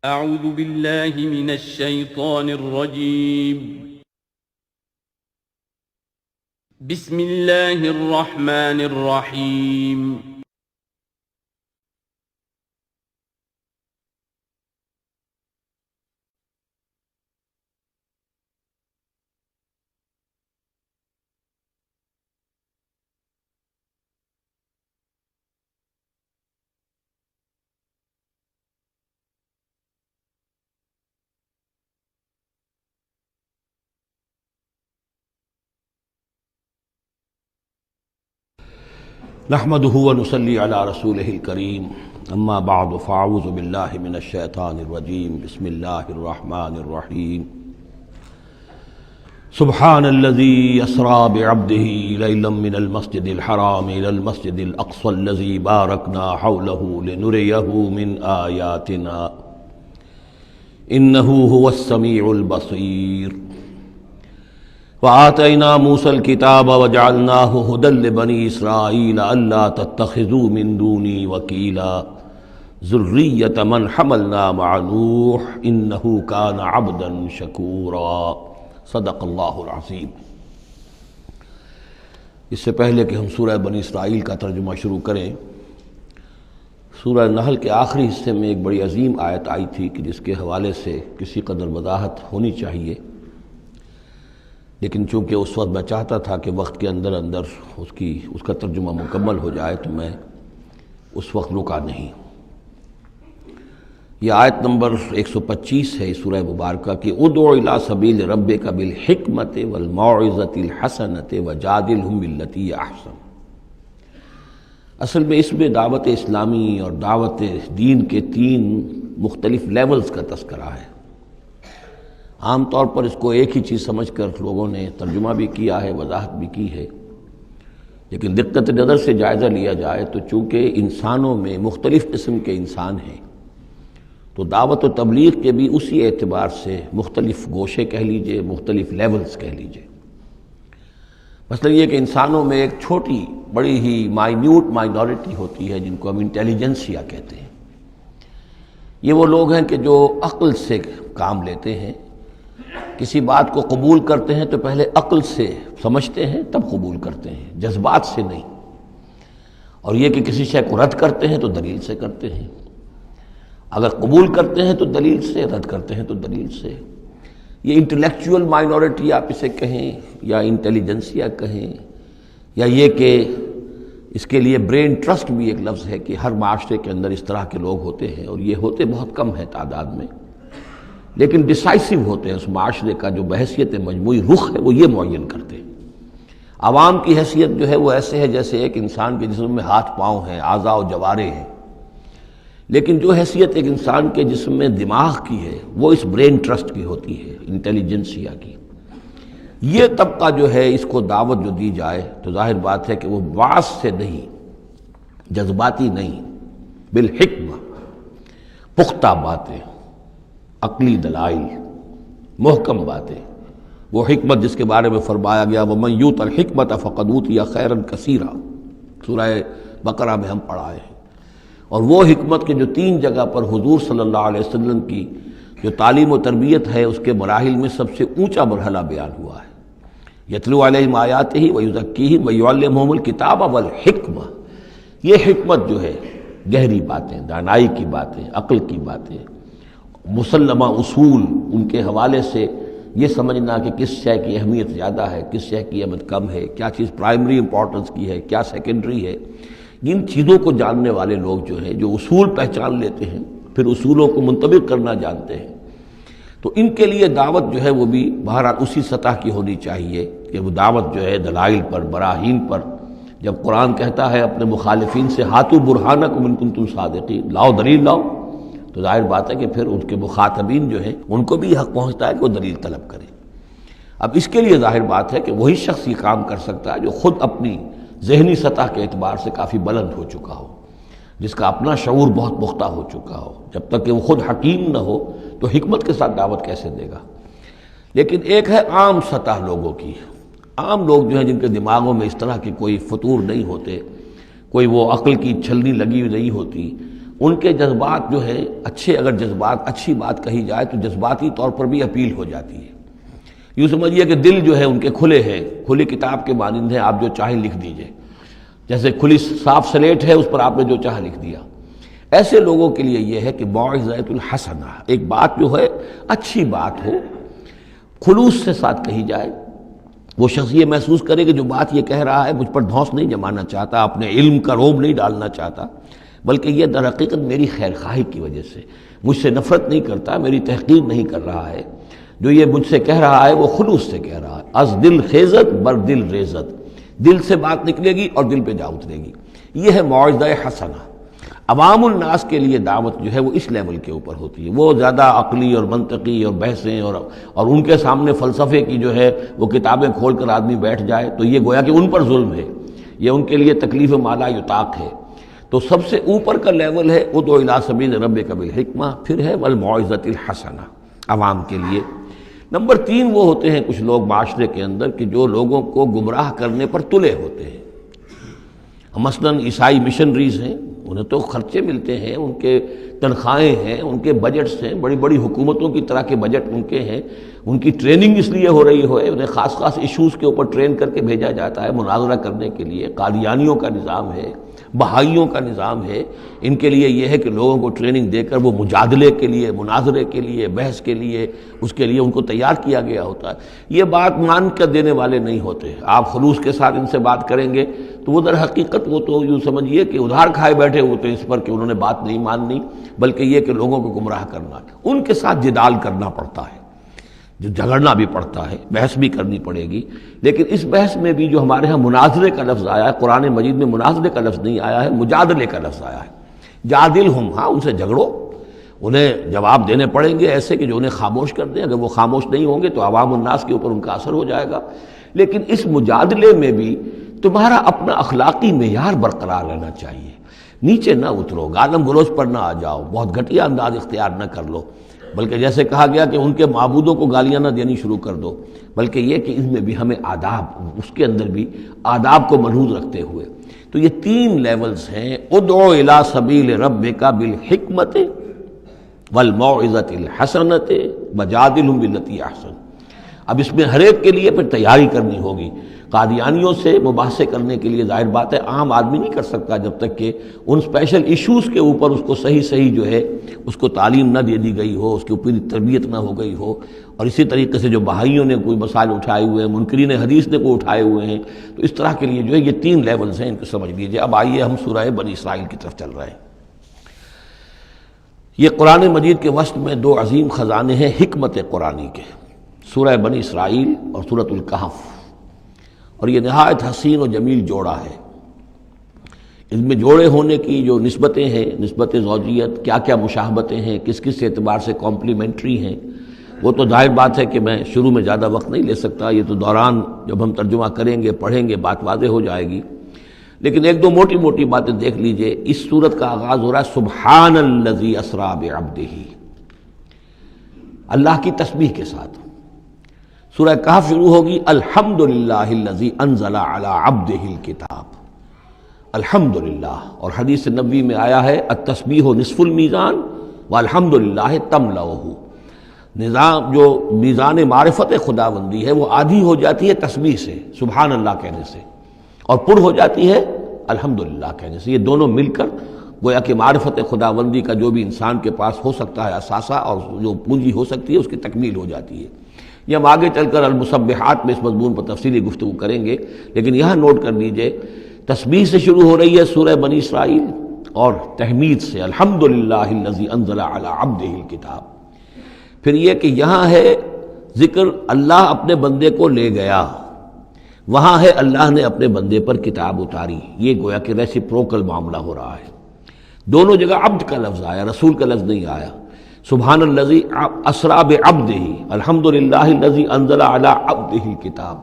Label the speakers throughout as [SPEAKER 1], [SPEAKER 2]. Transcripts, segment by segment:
[SPEAKER 1] أعوذ بالله من الشيطان الرجيم. بسم الله الرحمن الرحيم.
[SPEAKER 2] نحمده ونصلي على رسوله الكريم اما بعد فاعوذ بالله من الشيطان الرجيم بسم الله الرحمن الرحيم سبحان الذي يسرى بعبده ليلا من المسجد الحرام إلى المسجد الأقصى الذي باركنا حوله لنريه من آياتنا إنه هو السميع البصير وآتينا موسى الكتاب وجعلناه هدى لبني إسرائيل ألا تتخذوا من دوني وكيلا ذرية من حملنا مع نوح إنه كان عبدا شكورا صدق اللہ العظیم۔ اس سے پہلے کہ ہم سورہ بنی اسرائیل کا ترجمہ شروع کریں، سورہ نحل کے آخری حصے میں ایک بڑی عظیم آیت آئی تھی کہ جس کے حوالے سے کسی قدر وضاحت ہونی چاہیے، لیکن چونکہ اس وقت میں چاہتا تھا کہ وقت کے اندر اس کا ترجمہ مکمل ہو جائے تو میں اس وقت رکا نہیں۔ یہ آیت نمبر 125 ہے سورہ مبارکہ کی ادع الی سبیل ربک بالحکمت والموعظۃ الحسنۃ وجادلھم باللتی ہی احسن۔ اصل میں اس میں دعوت اسلامی اور دعوت دین کے 3 مختلف لیولز کا تذکرہ ہے۔ عام طور پر اس کو ایک ہی چیز سمجھ کر لوگوں نے ترجمہ بھی کیا ہے، وضاحت بھی کی ہے، لیکن دقت نظر سے جائزہ لیا جائے تو چونکہ انسانوں میں مختلف قسم کے انسان ہیں تو دعوت و تبلیغ کے بھی اسی اعتبار سے مختلف گوشے کہہ لیجئے، مختلف لیولز کہہ لیجئے۔ مثلا یہ کہ انسانوں میں ایک چھوٹی بڑی ہی مائنیوٹ مائنورٹی ہوتی ہے جن کو ہم انٹیلیجنسیا کہتے ہیں۔ یہ وہ لوگ ہیں کہ جو عقل سے کام لیتے ہیں، کسی بات کو قبول کرتے ہیں تو پہلے عقل سے سمجھتے ہیں تب قبول کرتے ہیں، جذبات سے نہیں۔ اور یہ کہ کسی شے کو رد کرتے ہیں تو دلیل سے کرتے ہیں، اگر قبول کرتے ہیں تو دلیل سے، رد کرتے ہیں تو دلیل سے۔ یہ انٹلیکچوئل مائنورٹی آپ اسے کہیں یا انٹیلیجنسیا کہیں، یا یہ کہ اس کے لیے برین ٹرسٹ بھی ایک لفظ ہے کہ ہر معاشرے کے اندر اس طرح کے لوگ ہوتے ہیں، اور یہ ہوتے بہت کم ہیں تعداد میں، لیکن ڈیسائسو ہوتے ہیں۔ اس معاشرے کا جو بحیثیت مجموعی رخ ہے وہ یہ معین کرتے ہیں۔ عوام کی حیثیت جو ہے وہ ایسے ہے جیسے ایک انسان کے جسم میں ہاتھ پاؤں ہیں، اعضاء و جوارے ہیں، لیکن جو حیثیت ایک انسان کے جسم میں دماغ کی ہے وہ اس برین ٹرسٹ کی ہوتی ہے، انٹیلیجنسیا کی۔ یہ طبقہ جو ہے اس کو دعوت جو دی جائے تو ظاہر بات ہے کہ وہ واعظ سے نہیں، جذباتی نہیں، بالحکمہ، پختہ باتیں، عقلی دلائل، محکم باتیں، وہ حکمت جس کے بارے میں فرمایا گیا وَمَن یُؤْتَ الْحِکْمَةَ فَقَدْ أُوتِیَ خَیْرًا کَثِیرًا، سورہ بقرہ میں ہم پڑھائے ہیں۔ اور وہ حکمت کے جو 3 جگہ پر حضور صلی اللہ علیہ وسلم کی جو تعلیم و تربیت ہے اس کے مراحل میں سب سے اونچا مرحلہ بیان ہوا ہے، یتلو علیہم آیاتہ ویزکیہم ویعلمہم الکتاب والحکمہ۔ یہ حکمت جو ہے گہری باتیں، دانائی کی باتیں، عقل کی باتیں، مسلمہ اصول، ان کے حوالے سے یہ سمجھنا کہ کس شے کی اہمیت زیادہ ہے، کس شے کی اہمیت کم ہے، کیا چیز پرائمری امپورٹنس کی ہے، کیا سیکنڈری ہے۔ ان چیزوں کو جاننے والے لوگ جو ہیں، جو اصول پہچان لیتے ہیں، پھر اصولوں کو منطبق کرنا جانتے ہیں، تو ان کے لیے دعوت جو ہے وہ بھی بہرحال اسی سطح کی ہونی چاہیے کہ وہ دعوت جو ہے دلائل پر، براہین پر۔ جب قرآن کہتا ہے اپنے مخالفین سے ہاتوا برہانکم ان کنتم صادقین، لاؤ دلیل لاؤ، تو ظاہر بات ہے کہ پھر ان کے مخاطبین جو ہیں ان کو بھی حق پہنچتا ہے کہ وہ دلیل طلب کریں۔ اب اس کے لیے ظاہر بات ہے کہ وہی شخص یہ کام کر سکتا ہے جو خود اپنی ذہنی سطح کے اعتبار سے کافی بلند ہو چکا ہو، جس کا اپنا شعور بہت پختہ ہو چکا ہو۔ جب تک کہ وہ خود حکیم نہ ہو تو حکمت کے ساتھ دعوت کیسے دے گا؟ لیکن ایک ہے عام سطح لوگوں کی، عام لوگ جو ہیں جن کے دماغوں میں اس طرح کے کوئی فطور نہیں ہوتے، کوئی وہ عقل کی چھلنی لگی ہوئی نہیں ہوتی، ان کے جذبات جو ہیں اچھے، اگر جذبات اچھی بات کہی جائے تو جذباتی طور پر بھی اپیل ہو جاتی ہے۔ یوں سمجھیے کہ دل جو ہے ان کے کھلے ہیں، کھلی کتاب کے مانند ہیں، آپ جو چاہیں لکھ دیجئے، جیسے کھلی صاف سلیٹ ہے، اس پر آپ نے جو چاہا لکھ دیا۔ ایسے لوگوں کے لیے یہ ہے کہ موعظۃ الحسنہ، ایک بات جو ہے اچھی بات ہو، خلوص سے ساتھ کہی جائے، وہ شخص یہ محسوس کرے کہ جو بات یہ کہہ رہا ہے مجھ پر دھونس نہیں جمانا چاہتا، اپنے علم کا روب نہیں ڈالنا چاہتا، بلکہ یہ در حقیقت میری خیر خواہی کی وجہ سے، مجھ سے نفرت نہیں کرتا، میری تحقیر نہیں کر رہا ہے، جو یہ مجھ سے کہہ رہا ہے وہ خلوص سے کہہ رہا ہے۔ از دل خیزت بر دل ریزت، دل سے بات نکلے گی اور دل پہ جا اترے گی، یہ ہے موعظہ حسنہ۔ عوام الناس کے لیے دعوت جو ہے وہ اس لیول کے اوپر ہوتی ہے، وہ زیادہ عقلی اور منطقی اور بحثیں اور ان کے سامنے فلسفے کی جو ہے وہ کتابیں کھول کر آدمی بیٹھ جائے تو یہ گویا کہ ان پر ظلم ہے، یہ ان کے لیے تکلیف مالا یطاق ہے۔ تو سب سے اوپر کا لیول ہے ادع الی سبیل ربک بالحکمہ، پھر ہے والموعظۃ الحسنہ عوام کے لیے۔ نمبر 3 وہ ہوتے ہیں کچھ لوگ معاشرے کے اندر کہ جو لوگوں کو گمراہ کرنے پر تلے ہوتے ہیں۔ مثلاً عیسائی مشنریز ہیں، انہیں تو خرچے ملتے ہیں، ان کے تنخواہیں ہیں، ان کے بجٹس ہیں، بڑی بڑی حکومتوں کی طرح کے بجٹ ان کے ہیں، ان کی ٹریننگ اس لیے ہو رہی ہے، انہیں خاص خاص ایشوز کے اوپر ٹرین کر کے بھیجا جاتا ہے مناظرہ کرنے کے لیے۔ قادیانیوں کا نظام ہے، بہائیوں کا نظام ہے، ان کے لیے یہ ہے کہ لوگوں کو ٹریننگ دے کر وہ مجادلے کے لیے، مناظرے کے لیے، بحث کے لیے، اس کے لیے ان کو تیار کیا گیا ہوتا ہے۔ یہ بات مان کر دینے والے نہیں ہوتے، آپ خلوص کے ساتھ ان سے بات کریں گے تو وہ در حقیقت وہ تو یوں سمجھیے کہ ادھار کھائے بیٹھے ہوتے ہیں اس پر کہ انہوں نے بات نہیں ماننی، بلکہ یہ کہ لوگوں کو گمراہ کرنا، ان کے ساتھ جدال کرنا پڑتا ہے، جو جھگڑنا بھی پڑتا ہے، بحث بھی کرنی پڑے گی۔ لیکن اس بحث میں بھی جو ہمارے ہاں مناظرے کا لفظ آیا ہے، قرآن مجید میں مناظرے کا لفظ نہیں آیا ہے، مجادلے کا لفظ آیا ہے۔ جادلہم، ہاں ان سے جھگڑو، انہیں جواب دینے پڑیں گے ایسے کہ جو انہیں خاموش کر دیں، اگر وہ خاموش نہیں ہوں گے تو عوام الناس کے اوپر ان کا اثر ہو جائے گا۔ لیکن اس مجادلے میں بھی تمہارا اپنا اخلاقی معیار برقرار رہنا چاہیے، نیچے نہ اترو، گالم گلوچ پر نہ آ جاؤ، بہت گھٹیا انداز اختیار نہ کر لو، بلکہ جیسے کہا گیا کہ ان کے معبودوں کو گالیاں نہ دینی شروع کر دو، بلکہ یہ کہ اس میں بھی ہمیں آداب، اس کے اندر بھی آداب کو ملحوظ رکھتے ہوئے۔ تو یہ 3 لیولز ہیں، ادع الی سبیل ربک بالحکمۃ والموعظۃ الحسنۃ وجادلہم باللتی احسن۔ اب اس میں ہر ایک کے لیے پھر تیاری کرنی ہوگی۔ قادیانیوں سے مباحثے کرنے کے لیے ظاہر بات ہے عام آدمی نہیں کر سکتا جب تک کہ ان اسپیشل ایشوز کے اوپر اس کو صحیح جو ہے اس کو تعلیم نہ دے دی گئی ہو، اس کے اوپر تربیت نہ ہو گئی ہو۔ اور اسی طریقے سے جو بہائیوں نے کوئی مسائل اٹھائے ہوئے ہیں، منکرین حدیث نے کوئی اٹھائے ہوئے ہیں، تو اس طرح کے لیے جو ہے یہ 3 لیولز ہیں، ان کو سمجھ لیجیے۔ اب آئیے ہم سورہ بنی اسرائیل کی طرف چل رہے ہیں۔ یہ قرآن مجید کے وسط میں 2 عظیم خزانے ہیں حکمت قرآنی کے، سورہ بنی اسرائیل اور سورۃ الکہف، اور یہ نہایت حسین و جمیل جوڑا ہے۔ اس میں جوڑے ہونے کی جو نسبتیں ہیں، نسبت زوجیت، کیا کیا مشابہتیں ہیں، کس کس اعتبار سے کمپلیمنٹری ہیں، وہ تو ظاہر بات ہے کہ میں شروع میں زیادہ وقت نہیں لے سکتا، یہ تو دوران جب ہم ترجمہ کریں گے، پڑھیں گے، بات واضح ہو جائے گی۔ لیکن 1-2 موٹی موٹی باتیں دیکھ لیجئے۔ اس سورت کا آغاز ہو رہا ہے سبحان الذی اسریٰ بعبدہ، اللہ کی تسبیح کے ساتھ۔ سورہ کہف شروع ہوگی الحمدللہ الذی انزل علی عبدہ الکتاب، الحمدللہ، اور حدیث نبوی میں آیا ہے التسبیح نصف المیزان والحمدللہ تملؤہ، نظام جو میزان معرفت خداوندی ہے وہ آدھی ہو جاتی ہے تسبیح سے، سبحان اللہ کہنے سے، اور پر ہو جاتی ہے الحمدللہ کہنے سے۔ یہ دونوں مل کر گویا کہ معرفت خداوندی کا جو بھی انسان کے پاس ہو سکتا ہے اثاثہ اور جو پونجی ہو سکتی ہے اس کی تکمیل ہو جاتی ہے۔ یہ ہم آگے چل کر المسبحات میں اس مضمون پر تفصیلی گفتگو کریں گے، لیکن یہاں نوٹ کر لیجئے تسبیح سے شروع ہو رہی ہے سورہ بنی اسرائیل اور تحمید سے، الحمدللہ الذی انزل علی عبدہ الکتاب۔ پھر یہ کہ یہاں ہے ذکر اللہ اپنے بندے کو لے گیا، وہاں ہے اللہ نے اپنے بندے پر کتاب اتاری، یہ گویا کہ ریسیپروکل معاملہ ہو رہا ہے۔ دونوں جگہ عبد کا لفظ آیا، رسول کا لفظ نہیں آیا۔ سبحان الذی اسریٰ بعبدہ، الحمدللہ الذی انزل علی عبدہ الکتاب۔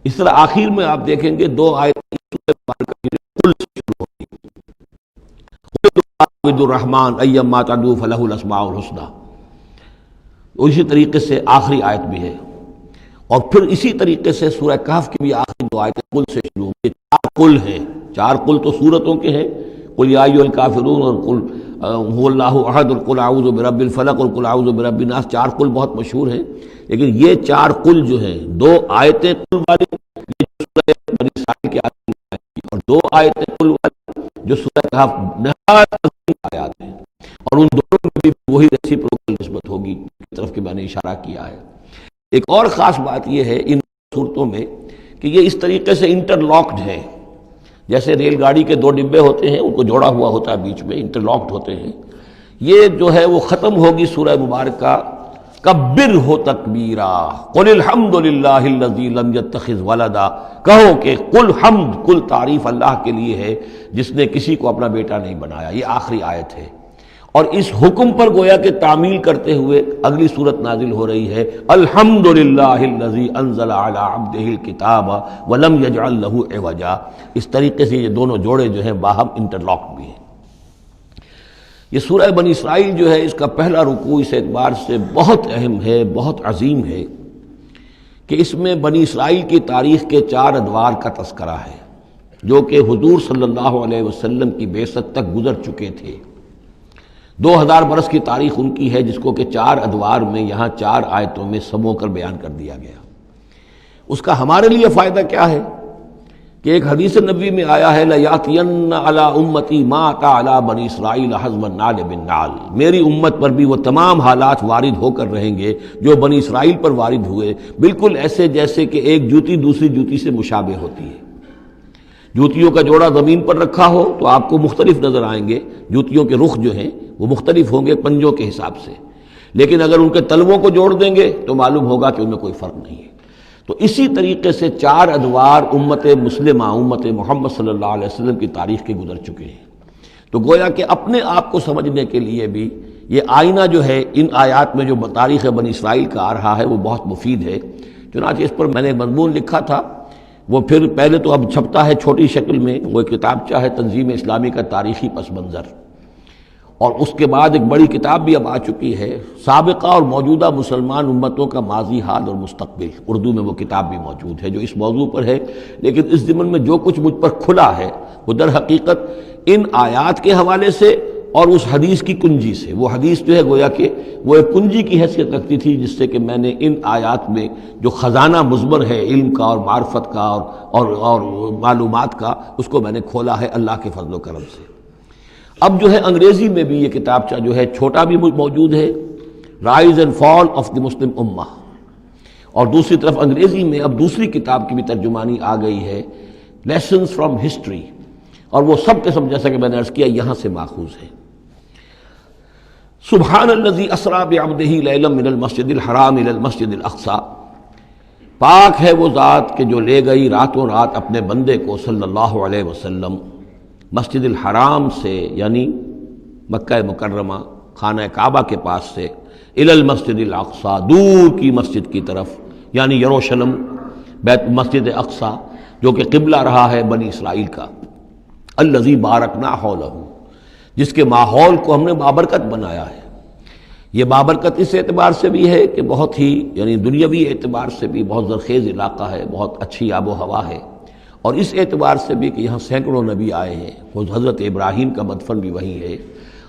[SPEAKER 2] اس طرح آخر میں آپ دیکھیں گے 2 آیتیں قل سے شروع ہوگی، عبد الرحمن ایما تدعوا فلہ الاسماء الحسنی، اسی طریقے سے آخری آیت بھی ہے۔ اور پھر اسی طریقے سے سورہ کہف کی بھی آخری 2 آیتیں قل سے شروع ہوگی۔ 4 قل ہیں، 4 قل تو سورتوں کے ہیں، قل یا ایھا الکافرون اور قل هو اللہ احد اور قل اعوذ برب الفلق اور قل اعوذ برب الناس، 4 قل بہت مشہور ہیں، لیکن یہ 4 قل جو ہیں 2 آیتیں قل والی یہ سورہ بنی اسرائیل کی آیات اور 2 آیتیں قل والی جو سورہ کہف نہایت عظیم آیات ہیں، اور ان دونوں میں بھی وہی ریسیپروکل نسبت ہوگی کی طرف کہ میں نے اشارہ کیا ہے۔ ایک اور خاص بات یہ ہے ان صورتوں میں کہ یہ اس طریقے سے انٹر لاکڈ ہے، جیسے ریل گاڑی کے 2 ڈبے ہوتے ہیں ان کو جوڑا ہوا ہوتا ہے بیچ میں، انٹر لاکڈ ہوتے ہیں۔ یہ جو ہے وہ ختم ہوگی سورہ مبارکہ کبر ہو تکبیرا، قل الحمد للہ الذی لم یتخذ ولدا، کہو کہ قل حمد، کل تعریف اللہ کے لیے ہے جس نے کسی کو اپنا بیٹا نہیں بنایا۔ یہ آخری آیت ہے، اور اس حکم پر گویا کہ تعمیل کرتے ہوئے اگلی صورت نازل ہو رہی ہے، الحمد للہ الذی انزل علی عبدہ الکتاب ولم یجعل لہ عوجا۔ اس طریقے سے یہ دونوں جوڑے جو ہیں باہم انٹر لاکڈ بھی ہیں۔ یہ سورہ بنی اسرائیل جو ہے اس کا پہلا رکوع اس اعتبار سے بہت اہم ہے، بہت عظیم ہے کہ اس میں بنی اسرائیل کی تاریخ کے 4 ادوار کا تذکرہ ہے جو کہ حضور صلی اللہ علیہ وسلم کی بعثت تک گزر چکے تھے۔ 2000 برس کی تاریخ ان کی ہے، جس کو کہ 4 ادوار میں یہاں 4 آیتوں میں سمو کر بیان کر دیا گیا۔ اس کا ہمارے لیے فائدہ کیا ہے کہ ایک حدیث نبوی میں آیا ہے لَيَأْتِيَنَّ عَلَىٰ أُمَّتِي مَا أَتَىٰ عَلَىٰ بَنِي إِسْرَائِيلَ حَزْوَ النَّعْلِ بِالنَّعْلِ، میری امت پر بھی وہ تمام حالات وارد ہو کر رہیں گے جو بنی اسرائیل پر وارد ہوئے، بالکل ایسے جیسے کہ ایک جوتی دوسری جوتی سے مشابہ ہوتی ہے۔ جوتیوں کا جوڑا زمین پر رکھا ہو تو آپ کو مختلف نظر آئیں گے، جوتیوں کے رخ جو ہیں وہ مختلف ہوں گے پنجوں کے حساب سے، لیکن اگر ان کے تلووں کو جوڑ دیں گے تو معلوم ہوگا کہ ان میں کوئی فرق نہیں ہے۔ تو اسی طریقے سے 4 ادوار امت مسلمہ، امت محمد صلی اللہ علیہ وسلم کی تاریخ کے گزر چکے ہیں۔ تو گویا کہ اپنے آپ کو سمجھنے کے لیے بھی یہ آئینہ جو ہے ان آیات میں جو تاریخ بنی اسرائیل کا آ رہا ہے وہ بہت مفید ہے۔ چنانچہ اس پر میں نے مضمون لکھا تھا، وہ پھر پہلے تو اب چھپتا ہے چھوٹی شکل میں، وہ کتابچہ ہے تنظیم اسلامی کا تاریخی پس منظر، اور اس کے بعد ایک بڑی کتاب بھی اب آ چکی ہے، سابقہ اور موجودہ مسلمان امتوں کا ماضی، حال اور مستقبل، اردو میں وہ کتاب بھی موجود ہے جو اس موضوع پر ہے۔ لیکن اس ضمن میں جو کچھ مجھ پر کھلا ہے وہ در حقیقت ان آیات کے حوالے سے اور اس حدیث کی کنجی سے، وہ حدیث جو ہے گویا کہ وہ ایک کنجی کی حیثیت رکھتی تھی جس سے کہ میں نے ان آیات میں جو خزانہ مضمر ہے علم کا اور معرفت کا اور معلومات کا، اس کو میں نے کھولا ہے اللہ کے فضل و کرم سے۔ اب جو ہے انگریزی میں بھی یہ کتابچہ جو ہے چھوٹا بھی موجود ہے، rise and fall of the Muslim Ummah, اور دوسری طرف انگریزی میں اب دوسری کتاب کی بھی ترجمانی آ گئی ہے، لیسنز فرام ہسٹری، اور وہ سب کے سب جیسا کہ میں نے عرض کیا یہاں سے ماخوذ ہے۔ سبحان الذی اسریٰ بعبدہ لیلا من المسجد الحرام الی المسجد الاقصی، پاک ہے وہ ذات کہ جو لے گئی راتوں رات اپنے بندے کو صلی اللہ علیہ وسلم مسجد الحرام سے، یعنی مکہ مکرمہ خانہ کعبہ کے پاس سے، الی المسجد الاقصی، دور کی مسجد کی طرف، یعنی یروشلم، بیت مسجد اقصی جو کہ قبلہ رہا ہے بنی اسرائیل کا، الذی بارکنا حولہ، جس کے ماحول کو ہم نے بابرکت بنایا ہے۔ یہ بابرکت اس اعتبار سے بھی ہے کہ بہت ہی یعنی دنیاوی اعتبار سے بھی بہت زرخیز علاقہ ہے، بہت اچھی آب و ہوا ہے، اور اس اعتبار سے بھی کہ یہاں سینکڑوں نبی آئے ہیں، حضرت ابراہیم کا مدفن بھی وہیں ہے،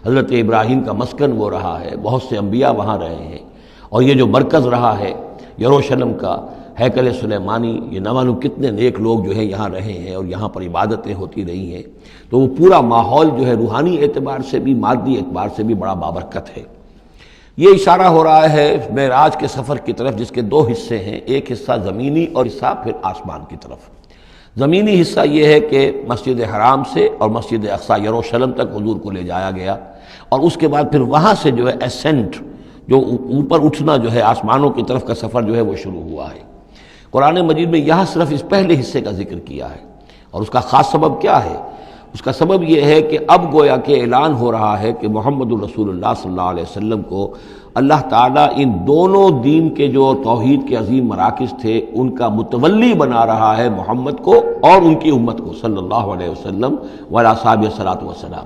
[SPEAKER 2] حضرت ابراہیم کا مسکن وہ رہا ہے، بہت سے انبیاء وہاں رہے ہیں، اور یہ جو مرکز رہا ہے یروشلم کا، ہیکل سلیمانی، یہ نہ معلوم کتنے نیک لوگ جو ہیں یہاں رہے ہیں اور یہاں پر عبادتیں ہوتی رہی ہیں، تو وہ پورا ماحول جو ہے روحانی اعتبار سے بھی مادی اعتبار سے بھی بڑا بابرکت ہے۔ یہ اشارہ ہو رہا ہے معراج کے سفر کی طرف، جس کے 2 حصے ہیں، ایک حصہ زمینی اور حصہ پھر آسمان کی طرف۔ زمینی حصہ یہ ہے کہ مسجد حرام سے اور مسجد اقصی یروشلم تک حضور کو لے جایا گیا، اور اس کے بعد پھر وہاں سے جو ہے اسینٹ، جو اوپر اٹھنا جو ہے آسمانوں کی طرف کا سفر جو ہے وہ شروع ہوا ہے۔ قرآن مجید میں یہاں صرف اس پہلے حصے کا ذکر کیا ہے، اور اس کا خاص سبب کیا ہے؟ اس کا سبب یہ ہے کہ اب گویا کہ اعلان ہو رہا ہے کہ محمد الرسول اللہ صلی اللہ علیہ وسلم کو اللہ تعالیٰ ان دونوں دین کے جو توحید کے عظیم مراکز تھے ان کا متولی بنا رہا ہے، محمد کو اور ان کی امت کو صلی اللہ علیہ وسلم وعلیٰ صحابہ الصلاۃ والسلام۔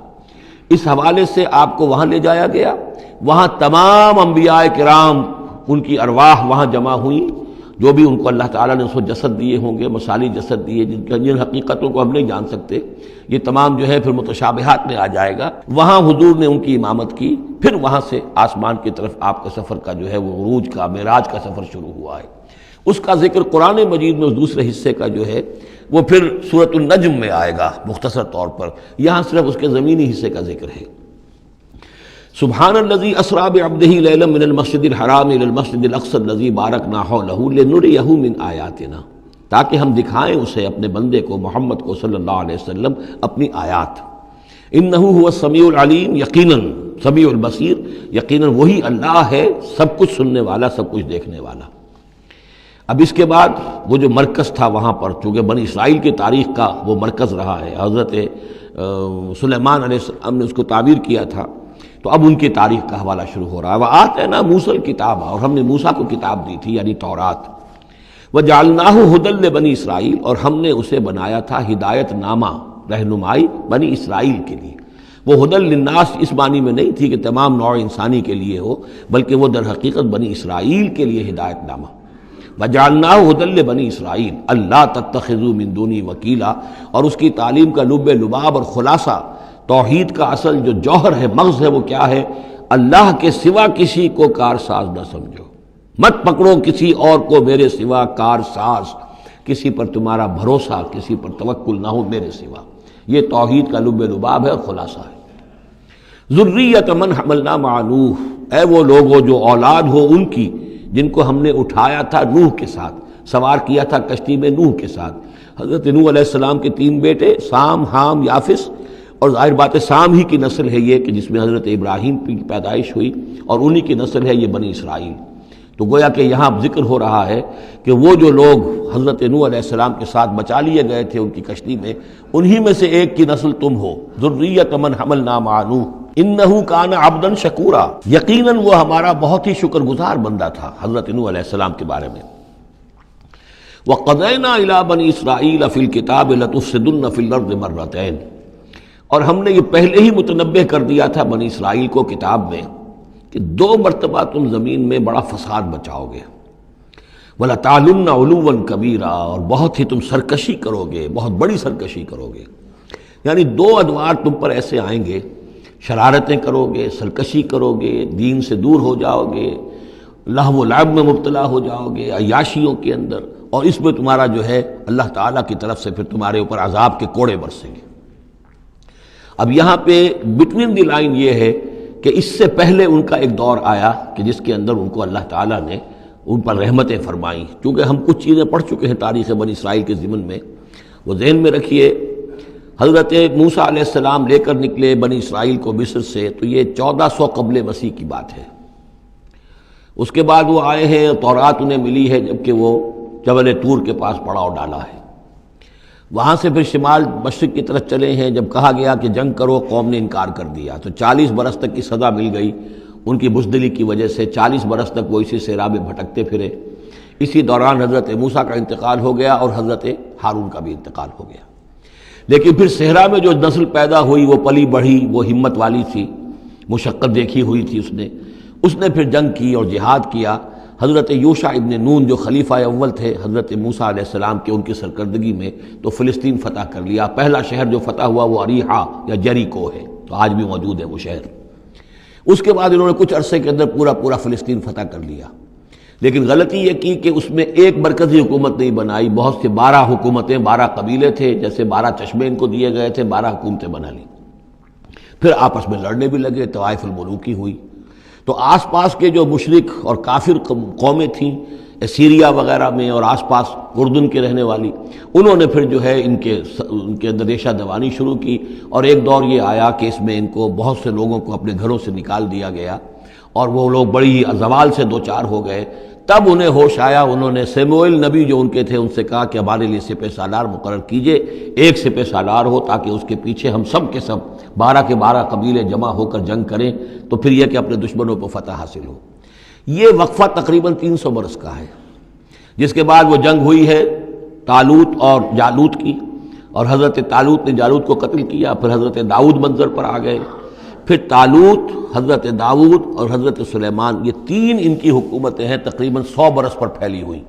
[SPEAKER 2] اس حوالے سے آپ کو وہاں لے جایا گیا، وہاں تمام انبیاء کرام ان کی ارواح وہاں جمع ہوئیں، جو بھی ان کو اللہ تعالیٰ نے اس وقت جسد دیے ہوں گے، مثالی جسد دیے جن حقیقتوں کو ہم نہیں جان سکتے، یہ تمام جو ہے پھر متشابہات میں آ جائے گا۔ وہاں حضور نے ان کی امامت کی، پھر وہاں سے آسمان کی طرف آپ کا سفر کا جو ہے وہ عروج کا، معراج کا سفر شروع ہوا ہے۔ اس کا ذکر قرآن مجید میں اس دوسرے حصے کا جو ہے وہ پھر سورۃ النجم میں آئے گا مختصر طور پر، یہاں صرف اس کے زمینی حصے کا ذکر ہے۔ سبحان الذی اسریٰ بعبدہ لیلا من المسجد الحرام الی المسجد الاقصی الذی بارکنا حولہ لنریہ من آیاتنا، تاکہ ہم دکھائیں اسے، اپنے بندے کو، محمد کو صلی اللہ علیہ وسلم، اپنی آیات۔ انہ هو السمیع العلیم، یقیناً سمیع البصیر، یقیناً وہی اللہ ہے سب کچھ سننے والا، سب کچھ دیکھنے والا۔ اب اس کے بعد وہ جو مرکز تھا وہاں پر، چونکہ بنی اسرائیل کی تاریخ کا وہ مرکز رہا ہے، حضرت سلیمان علیہ السلام نے اس کو تعبیر کیا تھا، تو اب ان کی تاریخ کا حوالہ شروع ہو رہا ہے۔ وَآتَيْنَا مُوسَى الْكِتَابَ، اور ہم نے موسیٰ کو کتاب دی تھی یعنی تورات۔ وَجَعَلْنَاهُ هُدًى لِبَنِي اسرائیل، اور ہم نے اسے بنایا تھا ہدایت نامہ، رہنمائی بنی اسرائیل کے لیے۔ وہ ہدى للناس اس معنی میں نہیں تھی کہ تمام نوع انسانی کے لیے ہو، بلکہ وہ در حقیقت بنی اسرائیل کے لیے ہدایت نامہ۔ وَجَعَلْنَاهُ هُدًى لِبَنِي اسرائیل أَلَّا تَتَّخِذُوا مِن دُونِي وَكِيلًا، اور اس کی تعلیم کا لب لباب اور خلاصہ، توحید کا اصل جو جوہر ہے، مغز ہے، وہ کیا ہے؟ اللہ کے سوا کسی کو کارساز نہ سمجھو، مت پکڑو کسی اور کو میرے سوا کارساز، کسی پر تمہارا بھروسہ، کسی پر توکل نہ ہو میرے سوا۔ یہ توحید کا لب لباب ہے اور خلاصہ ہے۔ ذریۃ من حملنا مع نوح، اے وہ لوگوں جو اولاد ہو ان کی جن کو ہم نے اٹھایا تھا نوح کے ساتھ، سوار کیا تھا کشتی میں نوح کے ساتھ۔ حضرت نوح علیہ السلام کے 3 بیٹے، سام، حام، یافس، اور ظاہر بات ہے سام ہی کی نسل ہے یہ کہ جس میں حضرت ابراہیم کی پیدائش ہوئی، اور انہی کی نسل ہے یہ بنی اسرائیل۔ تو گویا کہ یہاں ذکر ہو رہا ہے کہ وہ جو لوگ حضرت نوح علیہ السلام کے ساتھ بچا لیے گئے تھے ان کی کشتی میں، انہی میں سے ایک کی نسل تم ہو۔ ذریۃ من حملنا مع نوح انہ کان عبدا شکورا، یقیناً وہ ہمارا بہت ہی شکر گزار بندہ تھا، حضرت نوح علیہ السلام کے بارے میں۔ وقضینا الی بنی اسرائیل فی الکتاب لتفسدن فی الارض مرتین، اور ہم نے یہ پہلے ہی متنبہ کر دیا تھا بنی اسرائیل کو کتاب میں کہ 2 مرتبہ تم زمین میں بڑا فساد بچاؤ گے۔ وَلَتَعْلُنَّ عُلُوًّا كَبِيرًا، اور بہت ہی تم سرکشی کرو گے، بہت بڑی سرکشی کرو گے۔ یعنی 2 ادوار تم پر ایسے آئیں گے، شرارتیں کرو گے، سرکشی کرو گے، دین سے دور ہو جاؤ گے، لہو و لعب میں مبتلا ہو جاؤ گے، عیاشیوں کے اندر، اور اس میں تمہارا جو ہے اللہ تعالیٰ کی طرف سے پھر تمہارے اوپر عذاب کے کوڑے برسیں گے۔ اب یہاں پہ بٹوین دی لائن یہ ہے کہ اس سے پہلے ان کا ایک دور آیا کہ جس کے اندر ان کو اللہ تعالیٰ نے ان پر رحمتیں فرمائیں۔ چونکہ ہم کچھ چیزیں پڑھ چکے ہیں تاریخ بنی اسرائیل کے ضمن میں، وہ ذہن میں رکھیے۔ حضرت موسیٰ علیہ السلام لے کر نکلے بنی اسرائیل کو مصر سے، تو یہ 1400 قبل مسیح کی بات ہے۔ اس کے بعد وہ آئے ہیں، تورات انہیں ملی ہے جبکہ وہ جبل طور کے پاس پڑاؤ ڈالا ہے۔ وہاں سے پھر شمال مشرق کی طرف چلے ہیں، جب کہا گیا کہ جنگ کرو قوم نے انکار کر دیا، تو 40 برس تک کی سزا مل گئی ان کی بزدلی کی وجہ سے۔ 40 برس تک وہ اسی صحرا میں بھٹکتے پھرے۔ اسی دوران حضرت موسیٰ کا انتقال ہو گیا اور حضرت ہارون کا بھی انتقال ہو گیا۔ لیکن پھر صحرا میں جو نسل پیدا ہوئی وہ پلی بڑھی، وہ ہمت والی تھی، مشقت دیکھی ہوئی تھی اس نے پھر جنگ کی اور جہاد کیا۔ حضرت یوشع ابن نون جو خلیفہ اول تھے حضرت موسیٰ علیہ السلام کے، ان کی سرکردگی میں تو فلسطین فتح کر لیا۔ پہلا شہر جو فتح ہوا وہ اریحا یا جریکو ہے، تو آج بھی موجود ہے وہ شہر۔ اس کے بعد انہوں نے کچھ عرصے کے اندر پورا فلسطین فتح کر لیا، لیکن غلطی یہ کی کہ اس میں ایک مرکزی حکومت نہیں بنائی، بہت سے 12 حکومتیں، 12 قبیلے تھے، جیسے 12 چشمے ان کو دیے گئے تھے، 12 حکومتیں بنا لی۔ پھر آپس میں لڑنے بھی لگے، طوائف الملوکی ہوئی۔ تو آس پاس کے جو مشرک اور کافر قومیں تھیں سیریا وغیرہ میں اور آس پاس اردن کے رہنے والی، انہوں نے پھر جو ہے ان کے اندر ریشہ دوانی شروع کی، اور ایک دور یہ آیا کہ اس میں ان کو بہت سے لوگوں کو اپنے گھروں سے نکال دیا گیا، اور وہ لوگ بڑی زوال سے دوچار ہو گئے۔ تب انہیں ہوش آیا، انہوں نے سیموئیل نبی جو ان کے تھے ان سے کہا کہ ہمارے لیے سپہ سالار مقرر کیجئے، ایک سپہ سالار ہو تاکہ اس کے پیچھے ہم سب کے سب 12 کے 12 قبیلے جمع ہو کر جنگ کریں، تو پھر یہ کہ اپنے دشمنوں پر فتح حاصل ہو۔ یہ وقفہ تقریباً 300 برس کا ہے، جس کے بعد وہ جنگ ہوئی ہے طالوت اور جالوت کی، اور حضرت طالوت نے جالوت کو قتل کیا۔ پھر حضرت داؤد منظر پر آ گئے، پھر طالوت، حضرت داؤد اور حضرت سلیمان، یہ 3 ان کی حکومتیں ہیں تقریباً 100 برس پر پھیلی ہوئی۔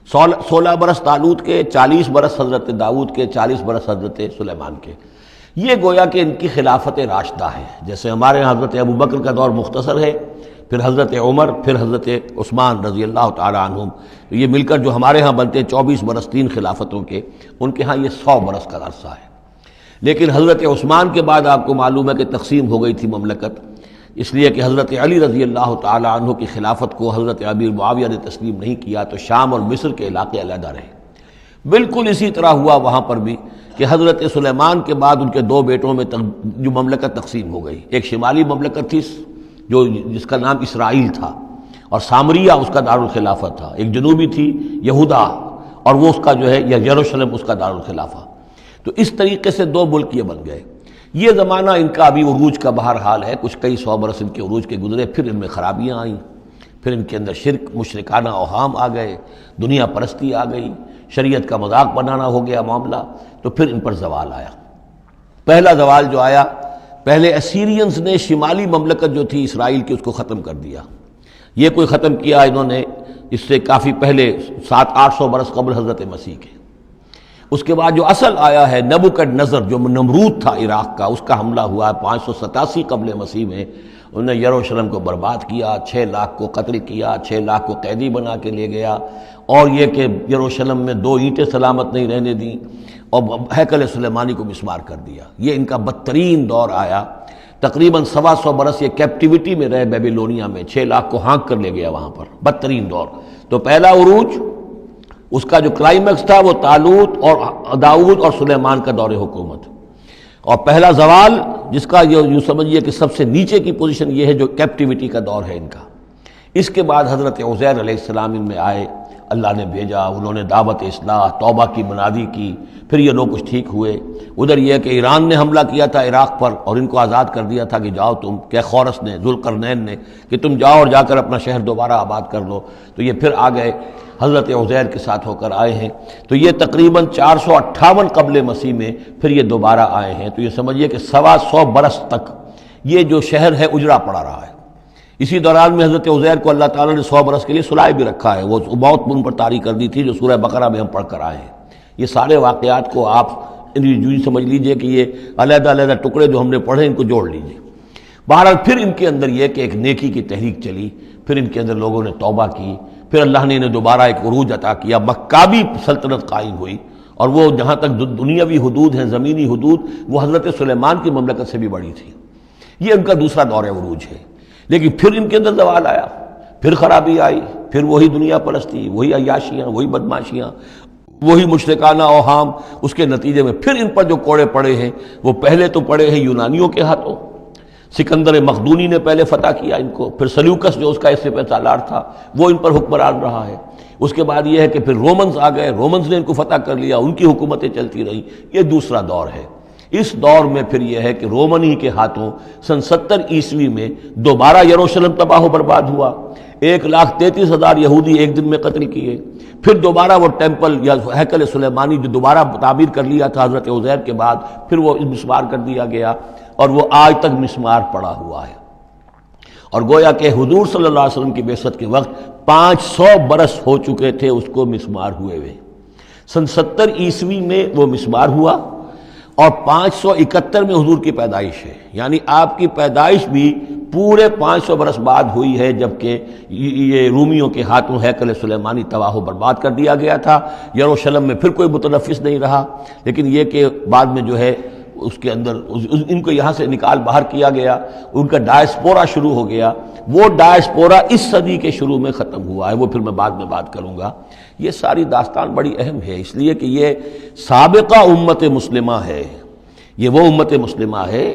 [SPEAKER 2] 16 برس طالوت کے، 40 برس حضرت داؤد کے، 40 برس حضرت سلیمان کے۔ یہ گویا کہ ان کی خلافت راشدہ ہے۔ جیسے ہمارے یہاں حضرت ابوبکر کا دور مختصر ہے، پھر حضرت عمر، پھر حضرت عثمان رضی اللہ تعالی عنہم، یہ مل کر جو ہمارے ہاں بنتے ہیں 24 برس 3 خلافتوں کے، ان کے ہاں یہ 100 برس کا عرصہ ہے۔ لیکن حضرت عثمان کے بعد آپ کو معلوم ہے کہ تقسیم ہو گئی تھی مملکت، اس لیے کہ حضرت علی رضی اللہ تعالی عنہ کی خلافت کو حضرت امیر معاویہ نے تسلیم نہیں کیا، تو شام اور مصر کے علاقے علیحدہ رہے۔ بالکل اسی طرح ہوا وہاں پر بھی کہ حضرت سلیمان کے بعد ان کے 2 بیٹوں میں جو مملکت تقسیم ہو گئی، ایک شمالی مملکت تھی جس کا نام اسرائیل تھا اور سامریہ اس کا دارالخلافہ تھا، ایک جنوبی تھی یہودا اور وہ اس کا جو ہے یا یروشلم اس کا دارالخلافہ۔ تو اس طریقے سے 2 ملک یہ بن گئے۔ یہ زمانہ ان کا ابھی عروج کا بہرحال ہے، کچھ کئی 100 برس ان کے عروج کے گزرے، پھر ان میں خرابیاں آئیں، پھر ان کے اندر شرک، مشرکانہ اوہام آ گئے، دنیا پرستی آ گئی، شریعت کا مذاق بنانا ہو گیا معاملہ، تو پھر ان پر زوال آیا۔ پہلا زوال جو آیا، پہلے اسیرینز نے شمالی مملکت جو تھی اسرائیل کی اس کو ختم کر دیا۔ یہ کوئی ختم کیا انہوں نے اس سے کافی پہلے 700-800 برس قبل حضرت مسیح کے۔ اس کے بعد جو اصل آیا ہے نبوکڈنضر جو نمرود تھا عراق کا، اس کا حملہ ہوا 587 قبل مسیح میں، انہوں نے یروشلم کو برباد کیا، 6 لاکھ کو قتل کیا، 6 لاکھ کو قیدی بنا کے لے گیا، اور یہ کہ یروشلم میں 2 اینٹیں سلامت نہیں رہنے دیں، اور ہیکل سلیمانی کو مسمار کر دیا۔ یہ ان کا بدترین دور آیا، تقریباً 125 برس یہ کیپٹیوٹی میں رہے بیبیلونیا میں، 6 لاکھ کو ہانک کر لے گیا وہاں پر، بدترین دور۔ تو پہلا عروج اس کا جو کلائمیکس تھا وہ طالوت اور داؤد اور سلیمان کا دور حکومت، اور پہلا زوال جس کا یوں سمجھیے کہ سب سے نیچے کی پوزیشن یہ ہے جو کیپٹیوٹی کا دور ہے ان کا۔ اس کے بعد حضرت عزیر علیہ السلام ان میں آئے، اللہ نے بھیجا، انہوں نے دعوت اصلاح توبہ کی منادی کی، پھر یہ لوگ کچھ ٹھیک ہوئے۔ ادھر یہ کہ ایران نے حملہ کیا تھا عراق پر اور ان کو آزاد کر دیا تھا کہ جاؤ تم، کہ خورس نے، ذوالقرنین نے، کہ تم جاؤ اور جا کر اپنا شہر دوبارہ آباد کر لو۔ تو یہ پھر آ گئے، حضرت عزیر کے ساتھ ہو کر آئے ہیں۔ تو یہ تقریباً 458 قبل مسیح میں پھر یہ دوبارہ آئے ہیں۔ تو یہ سمجھیے کہ 125 برس تک یہ جو شہر ہے اجڑا پڑا رہا ہے۔ اسی دوران میں حضرت عزیر کو اللہ تعالیٰ نے 100 برس کے لیے سلائے بھی رکھا ہے، وہ موت ان پر طاری کر دی تھی جو سورہ بقرہ میں ہم پڑھ کر آئے ہیں۔ یہ سارے واقعات کو آپ یوں سمجھ لیجئے کہ یہ علیحدہ علیحدہ ٹکڑے جو ہم نے پڑھے ان کو جوڑ لیجئے۔ بہرحال پھر ان کے اندر یہ کہ ایک نیکی کی تحریک چلی، پھر ان کے اندر لوگوں نے توبہ کی، پھر اللہ نے انہیں دوبارہ ایک عروج عطا کیا، مکابی سلطنت قائم ہوئی، اور وہ جہاں تک دنیاوی حدود ہیں، زمینی حدود، وہ حضرت سلیمان کی مملکت سے بھی بڑی تھی۔ یہ ان کا دوسرا دور عروج ہے۔ لیکن پھر ان کے اندر زوال آیا، پھر خرابی آئی، پھر وہی دنیا پرستی، وہی عیاشیاں، وہی بدماشیاں، وہی مشرکانہ اوہام۔ اس کے نتیجے میں پھر ان پر جو کوڑے پڑے ہیں وہ پہلے تو پڑے ہیں یونانیوں کے ہاتھوں، سکندر مقدونی نے پہلے فتح کیا ان کو، پھر سلیوکس جو اس کا اس پہ سالار تھا وہ ان پر حکمران رہا ہے۔ اس کے بعد یہ ہے کہ پھر رومنز آ گئے، رومنز نے ان کو فتح کر لیا، ان کی حکومتیں چلتی رہیں۔ یہ دوسرا دور ہے۔ اس دور میں پھر یہ ہے کہ رومنی کے ہاتھوں سن 70 عیسوی میں دوبارہ یروشلم تباہ و برباد ہوا، 1,33,000 یہودی ایک دن میں قتل کیے۔ پھر دوبارہ وہ ٹیمپل یا ہیکل سلیمانی جو دوبارہ تعمیر کر لیا تھا حضرت عزیر کے بعد، پھر وہ مسمار کر دیا گیا، اور وہ آج تک مسمار پڑا ہوا ہے۔ اور گویا کہ حضور صلی اللہ علیہ وسلم کی بعثت کے وقت 500 برس ہو چکے تھے اس کو مسمار ہوئے ہوئے۔ سن 70 عیسوی میں وہ مسمار ہوا، اور 571 میں حضور کی پیدائش ہے، یعنی آپ کی پیدائش بھی پورے 500 برس بعد ہوئی ہے، جبکہ یہ رومیوں کے ہاتھوں ہیکل سلیمانی تباہ و برباد کر دیا گیا تھا۔ یروشلم میں پھر کوئی متنفس نہیں رہا، لیکن یہ کہ بعد میں جو ہے اس کے اندر ان کو یہاں سے نکال باہر کیا گیا، ان کا ڈائسپورا شروع ہو گیا۔ وہ ڈائسپورا اس صدی کے شروع میں ختم ہوا ہے، وہ پھر میں بعد میں بات کروں گا۔ یہ ساری داستان بڑی اہم ہے، اس لیے کہ یہ سابقہ امت مسلمہ ہے۔ یہ وہ امت مسلمہ ہے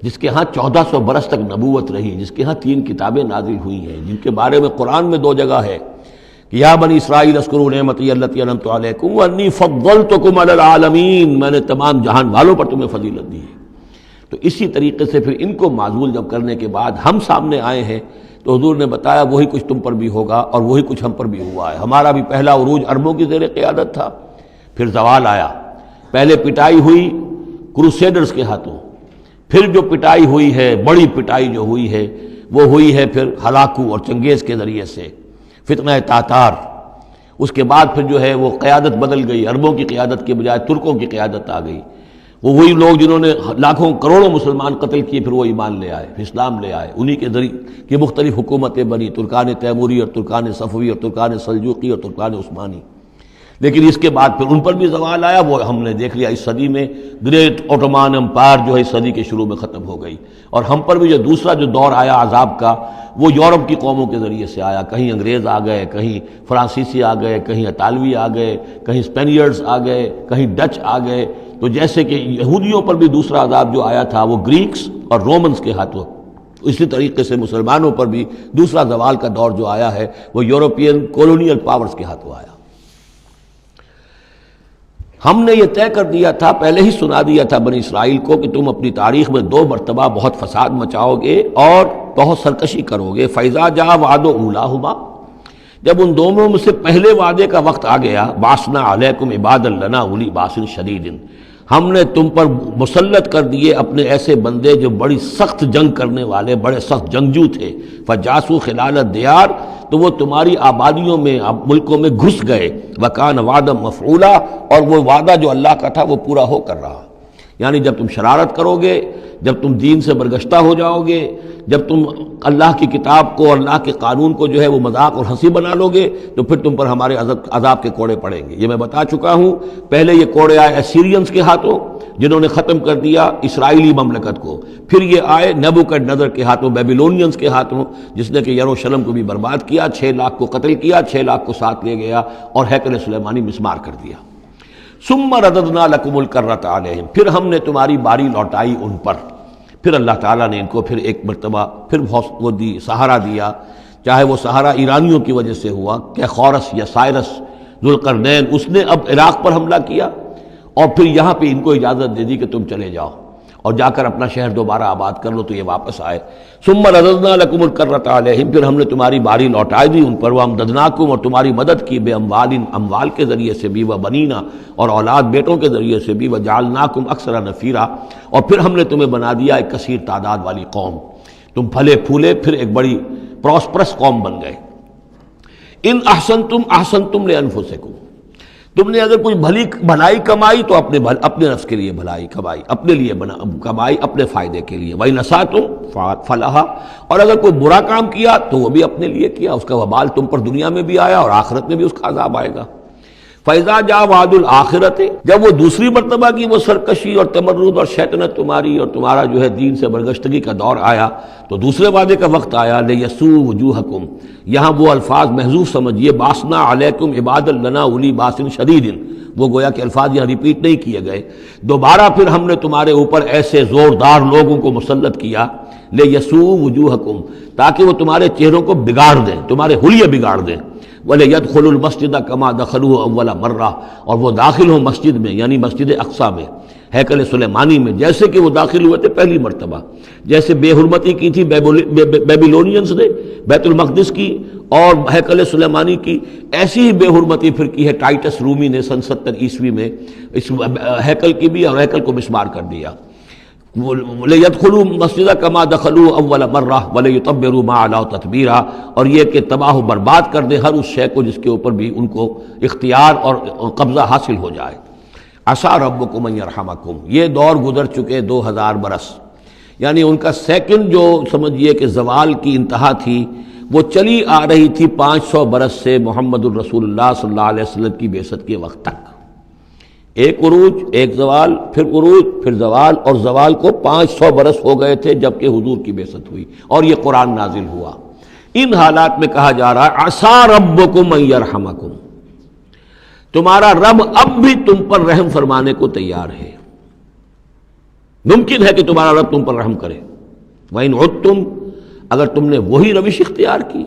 [SPEAKER 2] جس کے ہاں 1400 برس تک نبوت رہی، جس کے ہاں 3 کتابیں نازل ہوئی ہیں، جن کے بارے میں قرآن میں 2 جگہ ہے کہ یا بنی اسرائیل اذکروا نعمتی التی انعمت علیکم وانی فضلتکم علی العالمین، میں نے تمام جہان والوں پر تمہیں فضیلت دی ہے۔ تو اسی طریقے سے پھر ان کو معزول جب کرنے کے بعد ہم سامنے آئے ہیں تو حضور نے بتایا وہی کچھ تم پر بھی ہوگا اور وہی کچھ ہم پر بھی ہوا ہے۔ ہمارا بھی پہلا عروج عربوں کی زیر قیادت تھا، پھر زوال آیا، پہلے پٹائی ہوئی کروسیڈرز کے ہاتھوں، پھر جو پٹائی ہوئی ہے، بڑی پٹائی جو ہوئی ہے وہ ہوئی ہے پھر ہلاکو اور چنگیز کے ذریعے سے، فتنہ تاتار، اس کے بعد پھر جو ہے وہ قیادت بدل گئی، عربوں کی قیادت کے بجائے ترکوں کی قیادت آ گئی. وہ وہی لوگ جنہوں نے لاکھوں کروڑوں مسلمان قتل کیے، پھر وہ ایمان لے آئے، اسلام لے آئے. انہی کے ذریعے کی مختلف حکومتیں بنی، ترکان تیموری اور ترکان صفوی اور ترکان سلجوقی اور ترکان عثمانی. لیکن اس کے بعد پھر ان پر بھی زوال آیا. وہ ہم نے دیکھ لیا اس صدی میں گریٹ اوٹومان امپائر جو ہے اس صدی کے شروع میں ختم ہو گئی. اور ہم پر بھی جو دوسرا جو دور آیا عذاب کا، وہ یورپ کی قوموں کے ذریعے سے آیا. کہیں انگریز آ گئے، کہیں فرانسیسی آ گئے، کہیں اطالوی آ گئے، کہیں اسپینیئرز آ گئے، کہیں ڈچ آ گئے. تو جیسے کہ یہودیوں پر بھی دوسرا عذاب جو آیا تھا وہ گریکس اور رومنز کے ہاتھوں، اسی طریقے سے مسلمانوں پر بھی دوسرا زوال کا دور جو آیا ہے وہ یورپین کولونیل پاورز کے ہاتھوں آیا. ہم نے یہ طے کر دیا تھا، پہلے ہی سنا دیا تھا بنی اسرائیل کو کہ تم اپنی تاریخ میں 2 مرتبہ بہت فساد مچاؤ گے اور بہت سرکشی کرو گے. فَإِذَا جَاءَ وَعْدُ أُولَاهُمَا، جب ان دونوں میں سے پہلے وعدے کا وقت آ گیا، بَعَثْنَا عَلَيْكُمْ عِبَادًا لَنَا أُولِي بَأْسٍ شَدِيدٍ، ہم نے تم پر مسلط کر دیے اپنے ایسے بندے جو بڑی سخت جنگ کرنے والے، بڑے سخت جنگجو تھے. فَجَاسُوا خِلَالَ الدِّيَارِ، تو وہ تمہاری آبادیوں میں، ملکوں میں گھس گئے. وَكَانَ وَعْدًا مَفْعُولًا، اور وہ وعدہ جو اللہ کا تھا وہ پورا ہو کر رہا. یعنی جب تم شرارت کرو گے، جب تم دین سے برگشتہ ہو جاؤ گے، جب تم اللہ کی کتاب کو، اللہ کے قانون کو جو ہے وہ مذاق اور ہنسی بنا لو گے، تو پھر تم پر ہمارے عذاب کے کوڑے پڑیں گے. یہ میں بتا چکا ہوں. پہلے یہ کوڑے آئے اسیرینز کے ہاتھوں جنہوں نے ختم کر دیا اسرائیلی مملکت کو. پھر یہ آئے نیبوکڈنیزر کے ہاتھوں، بیبیلونینز کے ہاتھوں، جس نے کہ یروشلم کو بھی برباد کیا، 6 لاکھ کو قتل کیا، 6 لاکھ کو ساتھ لے گیا اور ہیکل سلیمانی مسمار کر دیا. ثم رددنا لکم الکرۃ علیہم، پھر ہم نے تمہاری باری لوٹائی ان پر. پھر اللہ تعالیٰ نے ان کو پھر ایک مرتبہ پھر وہ دی سہارا دیا. چاہے وہ سہارا ایرانیوں کی وجہ سے ہوا کہ خورس یا سائرس ذوالقرنین، اس نے اب عراق پر حملہ کیا اور پھر یہاں پہ ان کو اجازت دے دی کہ تم چلے جاؤ اور جا کر اپنا شہر دوبارہ آباد کر لو. تو یہ واپس آئے. ثم رددنا لکم الکرۃ علیہم، پھر ہم نے تمہاری باری لوٹا دی ان پر. وامددناکم، اور تمہاری مدد کی، بے اموال کے ذریعے سے بھی، و بنینا، اور اولاد بیٹوں کے ذریعے سے بھی، وجعلناکم اکثر نفیرا، اور پھر ہم نے تمہیں بنا دیا ایک کثیر تعداد والی قوم. تم پھلے پھولے پھر ایک بڑی پراسپرس قوم بن گئے. ان احسنتم احسنتم لانفسکم، تم نے اگر کوئی بھلائی کمائی تو اپنے نفس کے لیے بھلائی کمائی، اپنے لیے کمائی، اپنے فائدے کے لیے. وَإِنْ أَسَأْتُمْ فَلَهَا، اور اگر کوئی برا کام کیا تو وہ بھی اپنے لیے کیا، اس کا وبال تم پر دنیا میں بھی آیا اور آخرت میں بھی اس کا عذاب آئے گا. فَإِذَا جَاءَ وَعْدُ الْآخِرَةِ، جب وہ دوسری مرتبہ کی وہ سرکشی اور تمرد اور شیطنت تمہاری اور تمہارا جو ہے دین سے برگشتگی کا دور آیا، تو دوسرے وعدے کا وقت آیا. لِيَسُوءُ وُجُوهَكُمْ، یہاں وہ الفاظ محذوف سمجھیے. بَعَثْنَا عَلَيْكُمْ عِبَادًا لَنَا أُولِي بَأْسٍ شَدِيدٍ، وہ گویا کہ الفاظ یہاں ریپیٹ نہیں کیے گئے. دوبارہ پھر ہم نے تمہارے اوپر ایسے زوردار لوگوں کو مسلط کیا. لِيَسُوءُ وُجُوهَكُمْ، تاکہ وہ تمہارے چہروں کو بگاڑ دیں، تمہارے حلیے بگاڑ دیں. وَلِيَدْخُلُوا الْمَسْجِدَ كَمَا دَخَلُوهُ أَوَّلَ مَرَّةٍ، اور وہ داخل ہوں مسجد میں، یعنی مسجد اقصیٰ میں، ہیکل سلیمانی میں، جیسے کہ وہ داخل ہوئے تھے پہلی مرتبہ. جیسے بے حرمتی کی تھی بیبیلونینز نے بیت المقدس کی اور ہیکل سلیمانی کی، ایسی ہی بے حرمتی پھر کی ہے ٹائٹس رومی نے سن 70 عیسوی میں اس ہیکل کی بھی، اور ہیکل کو مسمار کر دیا. لِيَدْخُلُوا الْمَسْجِدَ كَمَا دَخَلُوهُ أَوَّلَ مَرَّةٍ وَلِيُتَبِّرُوا مَا عَلَوْا تَتْبِيرًا، اور یہ کہ تباہ و برباد کر دیں ہر اس شے کو جس کے اوپر بھی ان کو اختیار اور قبضہ حاصل ہو جائے. عَسَىٰ رَبُّكُمْ أَن يَرْحَمَكُمْ، یہ دور گزر چکے 2000 برس، یعنی ان کا سیکنڈ جو سمجھیے کہ زوال کی انتہا تھی وہ چلی آ رہی تھی 500 برس سے محمد الرسول اللہ صلی اللہ علیہ وسلم کی بعثت کے وقت تک. ایک عروج، ایک زوال، پھر عروج، پھر زوال، اور زوال کو 500 برس ہو گئے تھے جب کہ حضور کی بعثت ہوئی اور یہ قرآن نازل ہوا. ان حالات میں کہا جا رہا ہے عسیٰ ربکم ان یرحمکم، تمہارا رب اب بھی تم پر رحم فرمانے کو تیار ہے. ممکن ہے کہ تمہارا رب تم پر رحم کرے. وَإِنْ عُدْتُمْ، اگر تم نے وہی روش اختیار کی،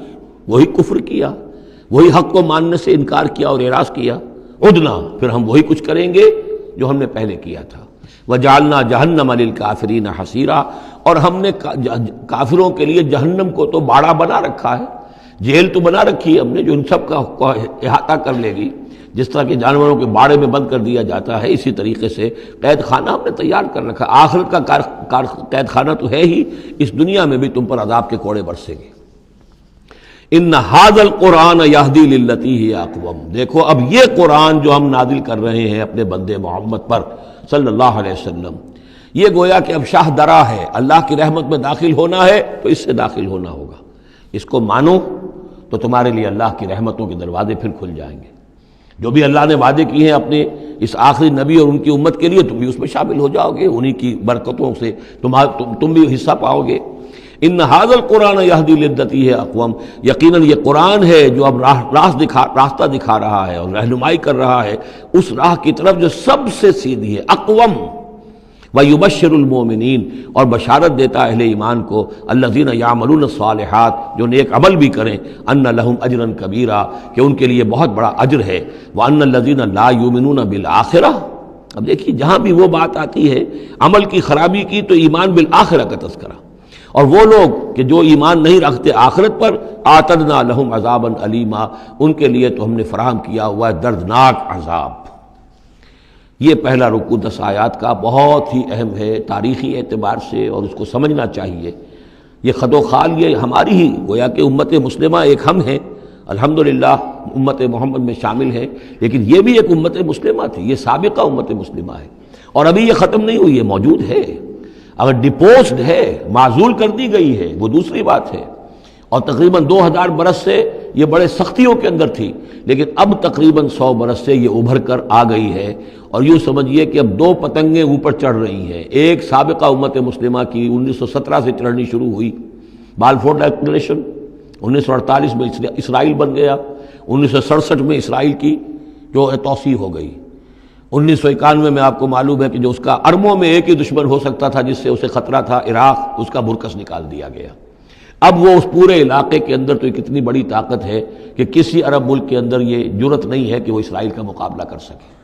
[SPEAKER 2] وہی کفر کیا، وہی حق کو ماننے سے انکار کیا اور اعراض کیا، عدنا، پھر ہم وہی کچھ کریں گے جو ہم نے پہلے کیا تھا. وجعلنا جہنم للکافرین حصیرا، اور ہم نے کافروں کے لیے جہنم کو تو باڑا بنا رکھا ہے، جیل تو بنا رکھی ہے ہم نے جو ان سب کا احاطہ کر لے گی. جس طرح کہ جانوروں کے باڑے میں بند کر دیا جاتا ہے، اسی طریقے سے قید خانہ ہم نے تیار کر رکھا. آخرت کا قید خانہ تو ہے ہی، اس دنیا میں بھی تم پر عذاب کے کوڑے برسیں گے. ان ھذا القرآن یہدی للتی ہی اقوم، دیکھو اب یہ قرآن جو ہم نازل کر رہے ہیں اپنے بندے محمد پر صلی اللہ علیہ وسلم، یہ گویا کہ اب شاہ درا ہے، اللہ کی رحمت میں داخل ہونا ہے تو اس سے داخل ہونا ہوگا، اس کو مانو تو تمہارے لیے اللہ کی رحمتوں کے دروازے پھر کھل جائیں گے، جو بھی اللہ نے وعدے کیے ہیں اپنے اس آخری نبی اور ان کی امت کے لیے تم بھی اس میں شامل ہو جاؤ گے، انہی کی برکتوں سے تم بھی حصہ پاؤ گے۔ ان ھذا القرآن یہدی للتی ہے اقوم، یقیناً یہ قرآن ہے جو اب راستہ دکھا رہا ہے اور رہنمائی کر رہا ہے اس راہ کی طرف جو سب سے سیدھی ہے، اقوم۔ وَيُبَشِّرُ الْمُؤْمِنِينَ، اور بشارت دیتا اہل ایمان کو، الَّذِينَ يَعْمَلُونَ الصَّالِحَاتِ، جو نیک عمل بھی کریں، أَنَّ لَهُمْ أَجْرًا كَبِيرًا، کہ ان کے لیے بہت بڑا اجر ہے، وَأَنَّ الَّذِينَ لَا يُؤْمِنُونَ بِالْآخِرَةِ۔ اب دیکھیے جہاں بھی وہ بات آتی ہے عمل کی خرابی کی تو ایمان بالآخرہ کا تذکرہ، اور وہ لوگ کہ جو ایمان نہیں رکھتے آخرت پر، اعتدنا لہم عذابا علیما، ان کے لیے تو ہم نے فراہم کیا ہوا ہے دردناک عذاب۔ یہ پہلا رکوع 10 آیات کا بہت ہی اہم ہے تاریخی اعتبار سے، اور اس کو سمجھنا چاہیے۔ یہ خد و خال یہ ہماری ہی گویا کہ امت مسلمہ ایک ہم ہیں، الحمدللہ امت محمد میں شامل ہے، لیکن یہ بھی ایک امت مسلمہ تھی، یہ سابقہ امت مسلمہ ہے، اور ابھی یہ ختم نہیں ہوئی ہے، موجود ہے، اگر ڈپوزڈ ہے، معزول کر دی گئی ہے وہ دوسری بات ہے، اور تقریباً 2000 برس سے یہ بڑے سختیوں کے اندر تھی، لیکن اب تقریباً 100 برس سے یہ ابھر کر آ گئی ہے، اور یوں سمجھیے کہ اب 2 پتنگیں اوپر چڑھ رہی ہیں، ایک سابقہ امت مسلمہ کی 1917 سے چڑھنی شروع ہوئی، بالفور ڈکلریشن، 1948 میں اسرائیل بن گیا، 1967 میں اسرائیل کی جو توسیع ہو گئی، 1991 میں آپ کو معلوم ہے کہ جو اس کا اربوں میں ایک ہی دشمن ہو سکتا تھا جس سے اسے خطرہ تھا، عراق، اس کا برکس نکال دیا گیا۔ اب وہ اس پورے علاقے کے اندر تو کتنی بڑی طاقت ہے کہ کسی عرب ملک کے اندر یہ جرت نہیں ہے کہ وہ اسرائیل کا مقابلہ کر سکے،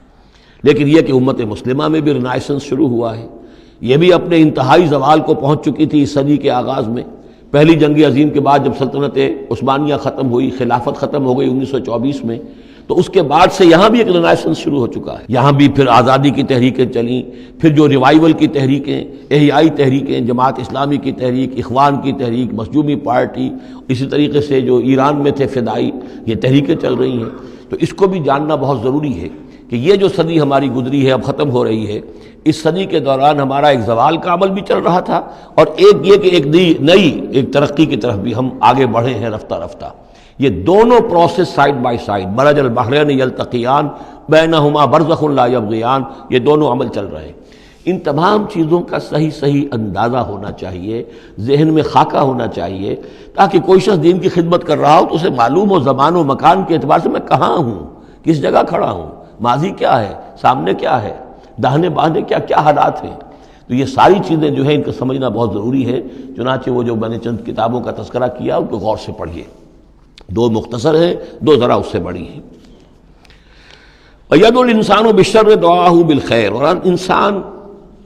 [SPEAKER 2] لیکن یہ کہ امت مسلمہ میں بھی رینائسنس شروع ہوا ہے، یہ بھی اپنے انتہائی زوال کو پہنچ چکی تھی اس صدی کے آغاز میں، پہلی جنگ عظیم کے بعد جب سلطنت عثمانیہ ختم ہوئی، خلافت ختم ہو گئی 1924 میں، تو اس کے بعد سے یہاں بھی ایک رینائسنس شروع ہو چکا ہے، یہاں بھی پھر آزادی کی تحریکیں چلیں، پھر جو ریوائیول کی تحریکیں، احیائی تحریکیں، جماعت اسلامی کی تحریک، اخوان کی تحریک، مخزومی پارٹی، اسی طریقے سے جو ایران میں تھے فدائی، یہ تحریکیں چل رہی ہیں، تو اس کو بھی جاننا بہت ضروری ہے کہ یہ جو صدی ہماری گزری ہے اب ختم ہو رہی ہے، اس صدی کے دوران ہمارا ایک زوال کا عمل بھی چل رہا تھا، اور ایک یہ کہ ایک نئی ایک ترقی کی طرف بھی ہم آگے بڑھے ہیں رفتہ رفتہ۔ یہ دونوں پروسیس سائڈ بائی سائڈ، مرج البحرین یلتقیان بینہما برزخ لا یبغیان، یہ دونوں عمل چل رہے ہیں۔ ان تمام چیزوں کا صحیح اندازہ ہونا چاہیے، ذہن میں خاکہ ہونا چاہیے، تاکہ کوئی شخص دین کی خدمت کر رہا ہو تو اسے معلوم ہو زمان و مکان کے اعتبار سے میں کہاں ہوں، کس جگہ کھڑا ہوں، ماضی کیا ہے، سامنے کیا ہے، داہنے بائیں کیا حالات ہیں۔ تو یہ ساری چیزیں جو ہیں ان کو سمجھنا بہت ضروری ہے، چنانچہ وہ جو میں نے چند کتابوں کا تذکرہ کیا ان کو غور سے پڑھیے، 2 مختصر ہیں، 2 ذرا اس سے بڑی ہیں۔ وَيَدْعُو الْإِنسَانُ بِالشَّرِّ دُعَاءَهُ بِالْخَيْرِ، اور انسان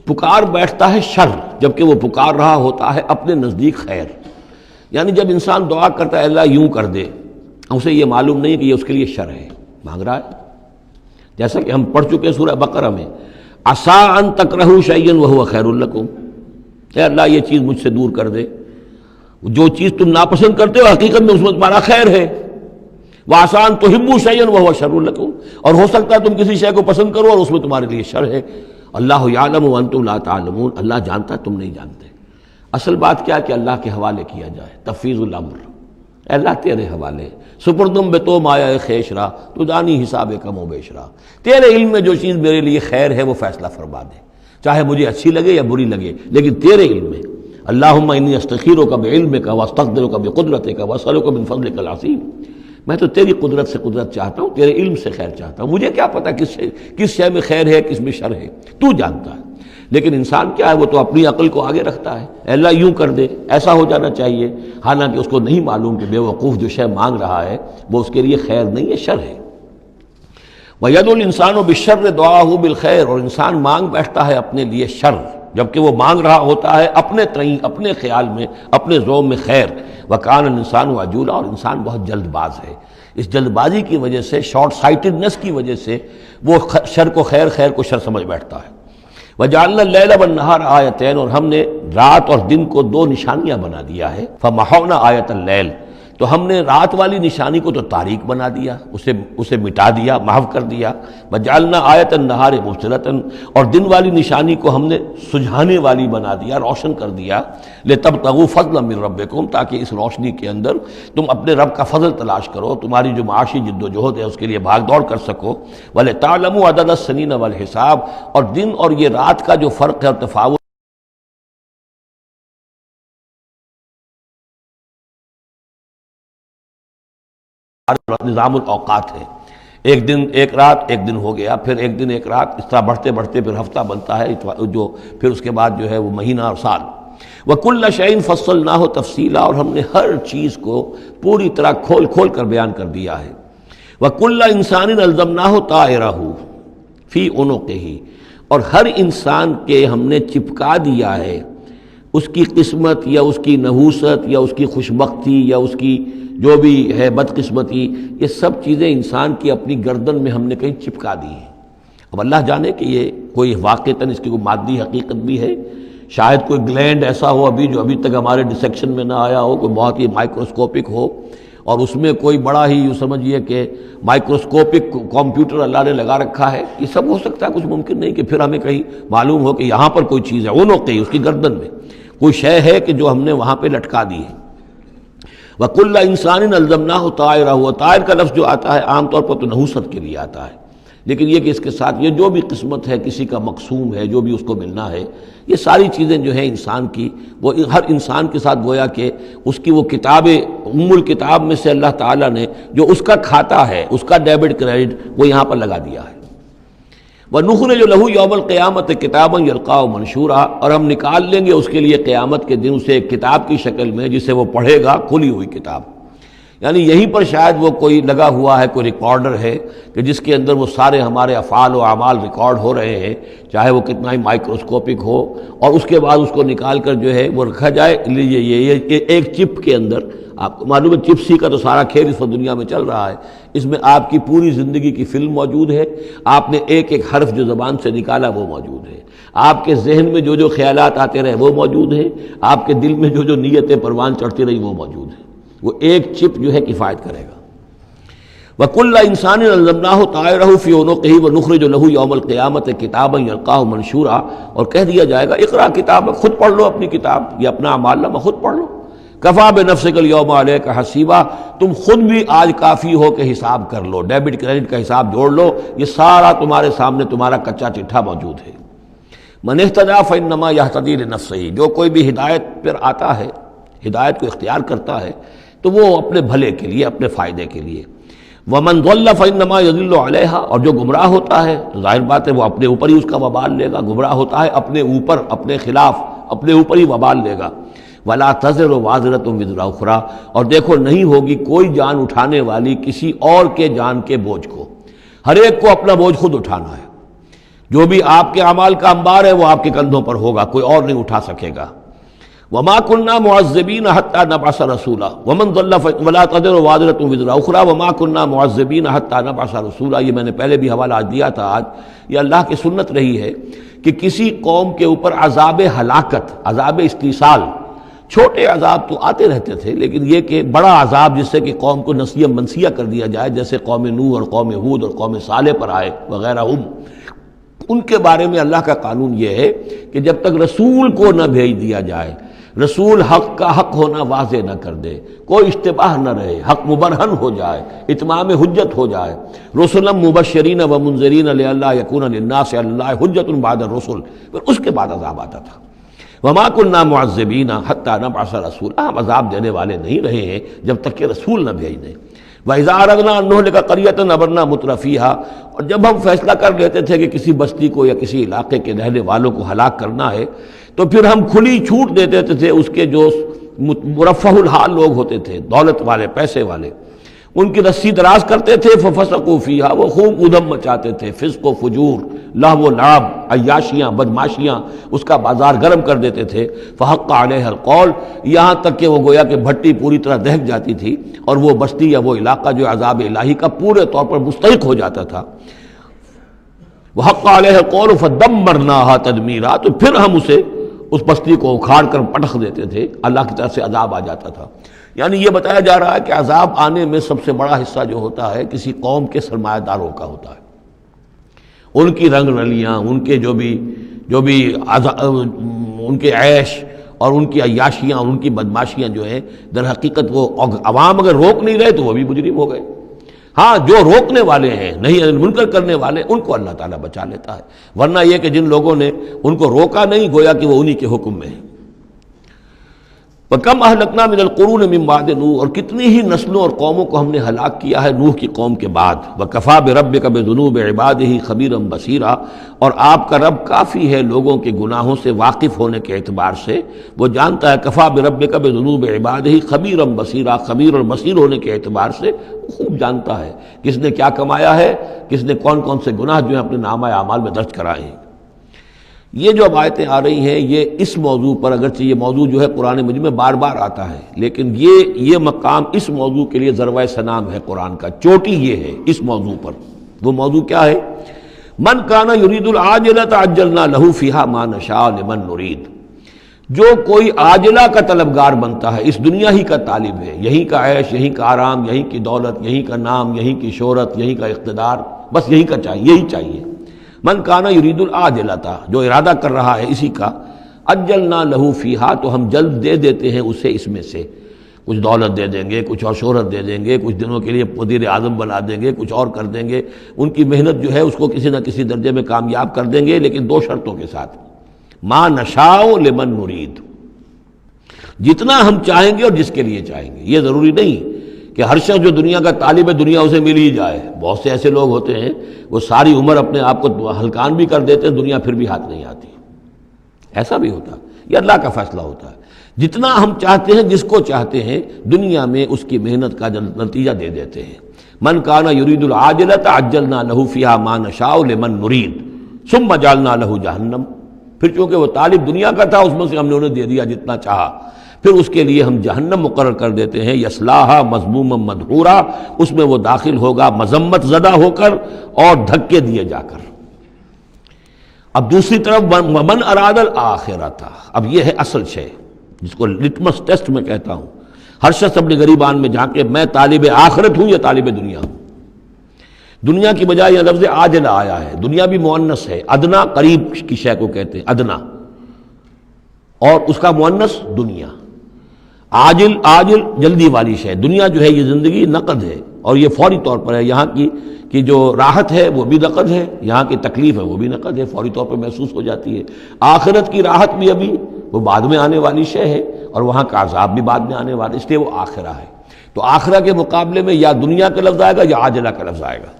[SPEAKER 2] پکار بیٹھتا ہے شر جبکہ وہ پکار رہا ہوتا ہے اپنے نزدیک خیر، یعنی جب انسان دعا کرتا ہے اللہ یوں کر دے، اسے یہ معلوم نہیں کہ یہ اس کے لیے شر ہے، مانگ رہا ہے، جیسا کہ ہم پڑھ چکے سورہ بقرہ میں، عسیٰ ان تکرہوا شیئا وہو خیر لکم، اے اللہ یہ چیز مجھ سے دور کر دے، جو چیز تم ناپسند کرتے ہو حقیقت میں اس میں تمہارا خیر ہے، وعسیٰ ان تحبوا شیئا وہو شر لکم، اور ہو سکتا ہے تم کسی شے کو پسند کرو اور اس میں تمہارے لیے شر ہے، اللہ یعلم وانتم لا تعلمون، اللہ جانتا ہے تم نہیں جانتے۔ اصل بات کیا ہے کہ اللہ کے حوالے کیا جائے، تفویض الامر، اے اللہ تیرے حوالے، سپردم بے تو مایا خیش را تو دانی حساب کم و بیش را، تیرے علم میں جو چیز میرے لیے خیر ہے وہ فیصلہ فرما دے، چاہے مجھے اچھی لگے یا بری لگے، لیکن تیرے علم میں۔ اللہم انی استخیرک بعلمک واستقدرک بقدرتک واسألک من فضلک العظیم، میں تو تیری قدرت سے قدرت چاہتا ہوں، تیرے علم سے خیر چاہتا ہوں، مجھے کیا پتا کس شے میں خیر ہے کس میں شر ہے، تو جانتا ہے۔ لیکن انسان کیا ہے، وہ تو اپنی عقل کو آگے رکھتا ہے، اے اللہ یوں کر دے، ایسا ہو جانا چاہیے، حالانکہ اس کو نہیں معلوم کہ بے وقوف جو شے مانگ رہا ہے وہ اس کے لیے خیر نہیں ہے، شر ہے۔ وَيَدْعُو الْإِنسَانُ بِالشَّرِّ دُعَاءَهُ بِالْخَيْرِ، اور انسان مانگ بیٹھتا ہے اپنے لیے شر جبکہ وہ مانگ رہا ہوتا ہے اپنے تئیں، اپنے خیال میں، اپنے ذوق میں خیر۔ وَكَانَ الْإِنسَانُ عَجُولًا، اور انسان بہت جلد باز ہے، اس جلد بازی کی وجہ سے، شارٹ سائٹڈنس کی وجہ سے وہ شر کو خیر، خیر کو شر سمجھ بیٹھتا ہے۔ وَجَعَلْنَا اللَّيْلَ وَالنَّهَارَ آیَتَيْنِ، اور ہم نے رات اور دن کو 2 نشانیاں بنا دیا ہے۔ فَمَحَوْنَا آیَةَ اللَّيْلِ، تو ہم نے رات والی نشانی کو تو تاریک بنا دیا، اسے مٹا دیا، محو کر دیا. وجعلنا آیۃ النہار مبصرۃ، اور دن والی نشانی کو ہم نے سجھانے والی بنا دیا، روشن کر دیا. لتبتغوا فضلا من ربکم، تاکہ اس روشنی کے اندر تم اپنے رب کا فضل تلاش کرو، تمہاری جو معاشی جد و جہد ہے اس کے لیے بھاگ دوڑ کر سکو. ولتعلموا عدد السنین والحساب، اور دن اور یہ رات کا جو فرق ہے اور تفاوت نظام الاوقات ہے. ایک دن ایک رات ایک دن ہو گیا، پھر ایک دن ایک رات، اس طرح بڑھتے بڑھتے پھر ہفتہ بنتا ہے، جو پھر اس کے بعد جو ہے وہ مہینہ اور سال. وَكُلَّ شَيْءٍ فَصَّلْنَاهُ تَفْصِيلًا، اور ہم نے ہر چیز کو پوری طرح کھول کھول کر بیان کر دیا ہے. وَكُلَّ إِنسَانٍ أَلْزَمْنَاهُ طَائِرَهُ فِي عُنُقِهِ، اور ہر انسان کے ہم نے چپکا دیا ہے اس کی قسمت یا اس کی نحوست یا اس کی خوشبختی یا اس کی جو بھی ہے بدقسمتی، یہ سب چیزیں انسان کی اپنی گردن میں ہم نے کہیں چپکا دی ہیں. اب اللہ جانے کہ یہ کوئی واقعتاً اس کی کوئی مادی حقیقت بھی ہے، شاید کوئی گلینڈ ایسا ہو ابھی جو ابھی تک ہمارے ڈسیکشن میں نہ آیا ہو، کوئی بہت ہی مائکروسکوپک ہو، اور اس میں کوئی بڑا ہی یوں سمجھیے کہ مائکروسکوپک کمپیوٹر اللہ نے لگا رکھا ہے. یہ سب ہو سکتا ہے، کچھ ممکن نہیں کہ پھر ہمیں کہیں معلوم ہو کہ یہاں پر کوئی چیز ہے، وہ نوقی اس کی گردن میں کوئی شے ہے کہ جو ہم نے وہاں پہ لٹکا دی ہے. وَكُلَّ إِنسَانٍ أَلْزَمْنَاهُ طَائِرَهُ، طائر کا لفظ جو آتا ہے عام طور پر تو نحوست کے لیے آتا ہے، لیکن یہ کہ اس کے ساتھ یہ جو بھی قسمت ہے، کسی کا مقسوم ہے، جو بھی اس کو ملنا ہے، یہ ساری چیزیں جو ہیں انسان کی، وہ ہر انسان کے ساتھ گویا کہ اس کی وہ کتاب ام الکتاب میں سے اللہ تعالیٰ نے جو اس کا کھاتا ہے، اس کا ڈیبٹ کریڈٹ وہ یہاں پر لگا دیا ہے. وَنُخْرِجُ لَهُ يَوْمَ الْقِيَامَةِ كِتَابًا يَلْقَاهُ مَنشُورًا، اور ہم نکال لیں گے اس کے لیے قیامت کے دن اسے ایک کتاب کی شکل میں جسے وہ پڑھے گا، کھلی ہوئی کتاب. یعنی یہیں پر شاید وہ کوئی لگا ہوا ہے، کوئی ریکارڈر ہے کہ جس کے اندر وہ سارے ہمارے افعال و اعمال ریکارڈ ہو رہے ہیں، چاہے وہ کتنا ہی مائکروسکوپک ہو، اور اس کے بعد اس کو نکال کر جو ہے وہ رکھا جائے. یہ ایک چپ کے اندر، آپ کو معلوم ہے چپسی کا تو سارا کھیل اس وقت دنیا میں چل رہا ہے، اس میں آپ کی پوری زندگی کی فلم موجود ہے، آپ نے ایک ایک حرف جو زبان سے نکالا وہ موجود ہے، آپ کے ذہن میں جو جو خیالات آتے رہے وہ موجود ہے، آپ کے دل میں جو جو نیتیں پروان چڑھتی رہی وہ موجود ہے. وہ ایک چپ جو ہے کفایت کرے گا. وَكُلَّ إِنسَانٍ أَلْزَمْنَاهُ طَائِرَهُ فِي عُنُقِهِ وَنُخْرِجُ لَهُ يَوْمَ الْقِيَامَةِ كِتَابًا يَلْقَاهُ مَنشُورًا، اور کہہ دیا جائے گا اقرا کتابک، خود پڑھ لو اپنی کتاب، یہ اپنا اعمال نامہ خود پڑھ لو. کفا بنفسک اليوم علیک حسیبا، تم خود بھی آج کافی ہو کہ حساب کر لو، ڈیبٹ کریڈٹ کا حساب جوڑ لو، یہ سارا تمہارے سامنے تمہارا کچا چٹھا موجود ہے. من اہتدی فانما یہتدی لنفسہ، جو کوئی بھی ہدایت پر آتا ہے، ہدایت کو اختیار کرتا ہے تو وہ اپنے بھلے کے لیے، اپنے فائدے کے لیے. ومن ضل فانما یضل علیہا، اور جو گمراہ ہوتا ہے تو ظاہر بات ہے وہ اپنے اوپر ہی اس کا وبال لے گا، گمراہ ہوتا ہے اپنے اوپر، اپنے خلاف، اپنے اوپر ہی وبال لے گا. ولا تزر وازرۃ وزر اخری، اور دیکھو نہیں ہوگی کوئی جان اٹھانے والی کسی اور کے جان کے بوجھ کو، ہر ایک کو اپنا بوجھ خود اٹھانا ہے. جو بھی آپ کے اعمال کا انبار ہے وہ آپ کے کندھوں پر ہوگا، کوئی اور نہیں اٹھا سکے گا. وما كنا معذبين حتى نبعث رسولا ومن ضل ولا تزر وازرة وزر اخرى وما كنا معذبين حتى نبعث رسولا. یہ میں نے پہلے بھی حوالہ دیا تھا. آج یہ اللہ کی سنت رہی ہے کہ کسی قوم کے اوپر عذاب ہلاکت، عذاب استیصال، چھوٹے عذاب تو آتے رہتے تھے، لیکن یہ کہ بڑا عذاب جس سے کہ قوم کو نسیہ منسیہ کر دیا جائے، جیسے قوم نوح اور قوم ہود اور قوم صالح پر آئے وغیرہ، ان کے بارے میں اللہ کا قانون یہ ہے کہ جب تک رسول کو نہ بھیج دیا جائے، رسول حق کا حق ہونا واضح نہ کر دے، کوئی اشتباہ نہ رہے، حق مبرہن ہو جائے، اتمام حجت ہو جائے. رسلا مبشرین و منذرین لئلا یکون للناس علی اللہ حجت بعد الرسل، پھر اس کے بعد عذاب آتا تھا. وما كنا معذبین حتی نبعث رسولا، ہم عذاب دینے والے نہیں رہے ہیں جب تک کہ رسول نہ بھیج دیں. وَإِذَا أَرَدْنَا أَن نُهْلِكَ قَرْيَةً أَمَرْنَا مُتْرَفِيهَا، اور جب ہم فیصلہ کر لیتے تھے کہ کسی بستی کو یا کسی علاقے کے رہنے والوں کو ہلاک کرنا ہے تو پھر ہم کھلی چھوٹ دے دیتے تھے اس کے جو مرفہ الحال لوگ ہوتے تھے، دولت والے، پیسے والے، ان کی رسی دراز کرتے تھے. فَفَسَقُوا فِيهَا، وہ خوب ادھم مچاتے تھے، فسق و فجور، لہو و لعب، عیاشیاں، بدماشیاں، اس کا بازار گرم کر دیتے تھے. فحق علیہ القول، یہاں تک کہ وہ گویا کہ بھٹی پوری طرح دہک جاتی تھی اور وہ بستی یا وہ علاقہ جو عذاب الہی کا پورے طور پر مستحق ہو جاتا تھا. وحق علیہ القول فدمرناها تدمیرا، تو پھر ہم اسے، اس بستی کو اکھاڑ کر پٹخ دیتے تھے، اللہ کی طرف سے عذاب آ جاتا تھا. یعنی یہ بتایا جا رہا ہے کہ عذاب آنے میں سب سے بڑا حصہ جو ہوتا ہے کسی قوم کے سرمایہ داروں کا ہوتا ہے، ان کی رنگ رلیاں، ان کے جو بھی ان کے عیش اور ان کی عیاشیاں اور ان کی بدماشیاں جو ہیں، در حقیقت وہ عوام اگر روک نہیں رہے تو وہ بھی مجرم ہو گئے۔ ہاں جو روکنے والے ہیں، نہیں منکر کرنے والے، ان کو اللہ تعالیٰ بچا لیتا ہے، ورنہ یہ کہ جن لوگوں نے ان کو روکا نہیں، گویا کہ وہ انہی کے حکم میں ہے۔ وَكَمْ أَهْلَكْنَا مِنَ الْقُرُونِ مِنْ بَعْدِ نوح، اور کتنی ہی نسلوں اور قوموں کو ہم نے ہلاک کیا ہے نوح کی قوم کے بعد۔ وَكَفَى بِرَبِّكَ بِذُنُوبِ عِبَادِهِ خَبِيرًا بَصِيرًا، اور آپ کا رب کافی ہے لوگوں کے گناہوں سے واقف ہونے کے اعتبار سے، وہ جانتا ہے۔ کفا بربک بذنوب عبادہ خبیرا بصیرا، خبیر اور بصیر ہونے کے اعتبار سے خوب جانتا ہے کس نے کیا کمایا ہے، کس نے کون کون سے گناہ جو ہیں اپنے نامہ اعمال میں درج کرائے ہیں۔ یہ جو اب آیتیں آ رہی ہیں یہ اس موضوع پر، اگرچہ یہ موضوع جو ہے قرآن مجید میں بار بار آتا ہے، لیکن یہ مقام اس موضوع کے لیے ضربۂ سنام ہے قرآن کا، چوٹی یہ ہے اس موضوع پر۔ وہ موضوع کیا ہے؟ من کان یرید العاجلۃ عجلنا لہ فیہا ما نشاء لمن نرید، جو کوئی عاجلہ کا طلبگار بنتا ہے، اس دنیا ہی کا طالب ہے، یہیں کا عیش، یہیں کا آرام، یہیں کی دولت، یہیں کا نام، یہیں کی شہرت، یہیں کا اقتدار، بس یہی کا چاہیے، یہی چاہیے۔ من کانا یرید العاجلۃ، جو ارادہ کر رہا ہے اسی کا، عجلنا لہ فیہا، تو ہم جلد دے دیتے ہیں اسے اس میں سے، کچھ دولت دے دیں گے، کچھ اور شہرت دے دیں گے، کچھ دنوں کے لیے وزیر اعظم بنا دیں گے، کچھ اور کر دیں گے، ان کی محنت جو ہے اس کو کسی نہ کسی درجے میں کامیاب کر دیں گے، لیکن دو شرطوں کے ساتھ۔ ما نشاء لمن نرید، جتنا ہم چاہیں گے اور جس کے لیے چاہیں گے۔ یہ ضروری نہیں کہ ہر شخص جو دنیا کا طالب ہے دنیا اسے مل ہی جائے۔ بہت سے ایسے لوگ ہوتے ہیں وہ ساری عمر اپنے آپ کو ہلکان بھی کر دیتے ہیں، دنیا پھر بھی ہاتھ نہیں آتی، ایسا بھی ہوتا ہے۔ یہ اللہ کا فیصلہ ہوتا ہے، جتنا ہم چاہتے ہیں، جس کو چاہتے ہیں، دنیا میں اس کی محنت کا نتیجہ دے دیتے ہیں۔ من کانا یرید العاجلۃ عجلنا لہ فیہا ما نشاء لمن نرید ثم جعلنا لہ جہنم، پھر چونکہ وہ طالب دنیا کا تھا، اس میں سے ہم نے انہیں دے دیا جتنا چاہا، پھر اس کے لیے ہم جہنم مقرر کر دیتے ہیں، یصلاھا مذموما مدحورا، اس میں وہ داخل ہوگا مذمت زدہ ہو کر اور دھکے دیے جا کر۔ اب دوسری طرف ومن اراد الآخرۃ، اب یہ ہے اصل شے جس کو لٹمس ٹیسٹ میں کہتا ہوں۔ ہر شخص اپنے گریبان میں جھانکے، میں طالب آخرت ہوں یا طالب دنیا ہوں؟ دنیا کی بجائے یہ لفظ عاجلہ آیا ہے، دنیا بھی مؤنث ہے، ادنا قریب کی شے کو کہتے ہیں ادنا، اور اس کا مؤنث دنیا۔ عاجل جلدی والی شے، دنیا جو ہے یہ زندگی نقد ہے اور یہ فوری طور پر ہے، یہاں کی جو راحت ہے وہ بھی نقد ہے، یہاں کی تکلیف ہے وہ بھی نقد ہے، فوری طور پر محسوس ہو جاتی ہے۔ آخرت کی راحت بھی ابھی وہ بعد میں آنے والی شے ہے، اور وہاں کا عذاب بھی بعد میں آنے والا، اس لیے وہ آخرہ ہے۔ تو آخرہ کے مقابلے میں یا دنیا کا لفظ آئے گا یا عاجلہ کا لفظ آئے گا۔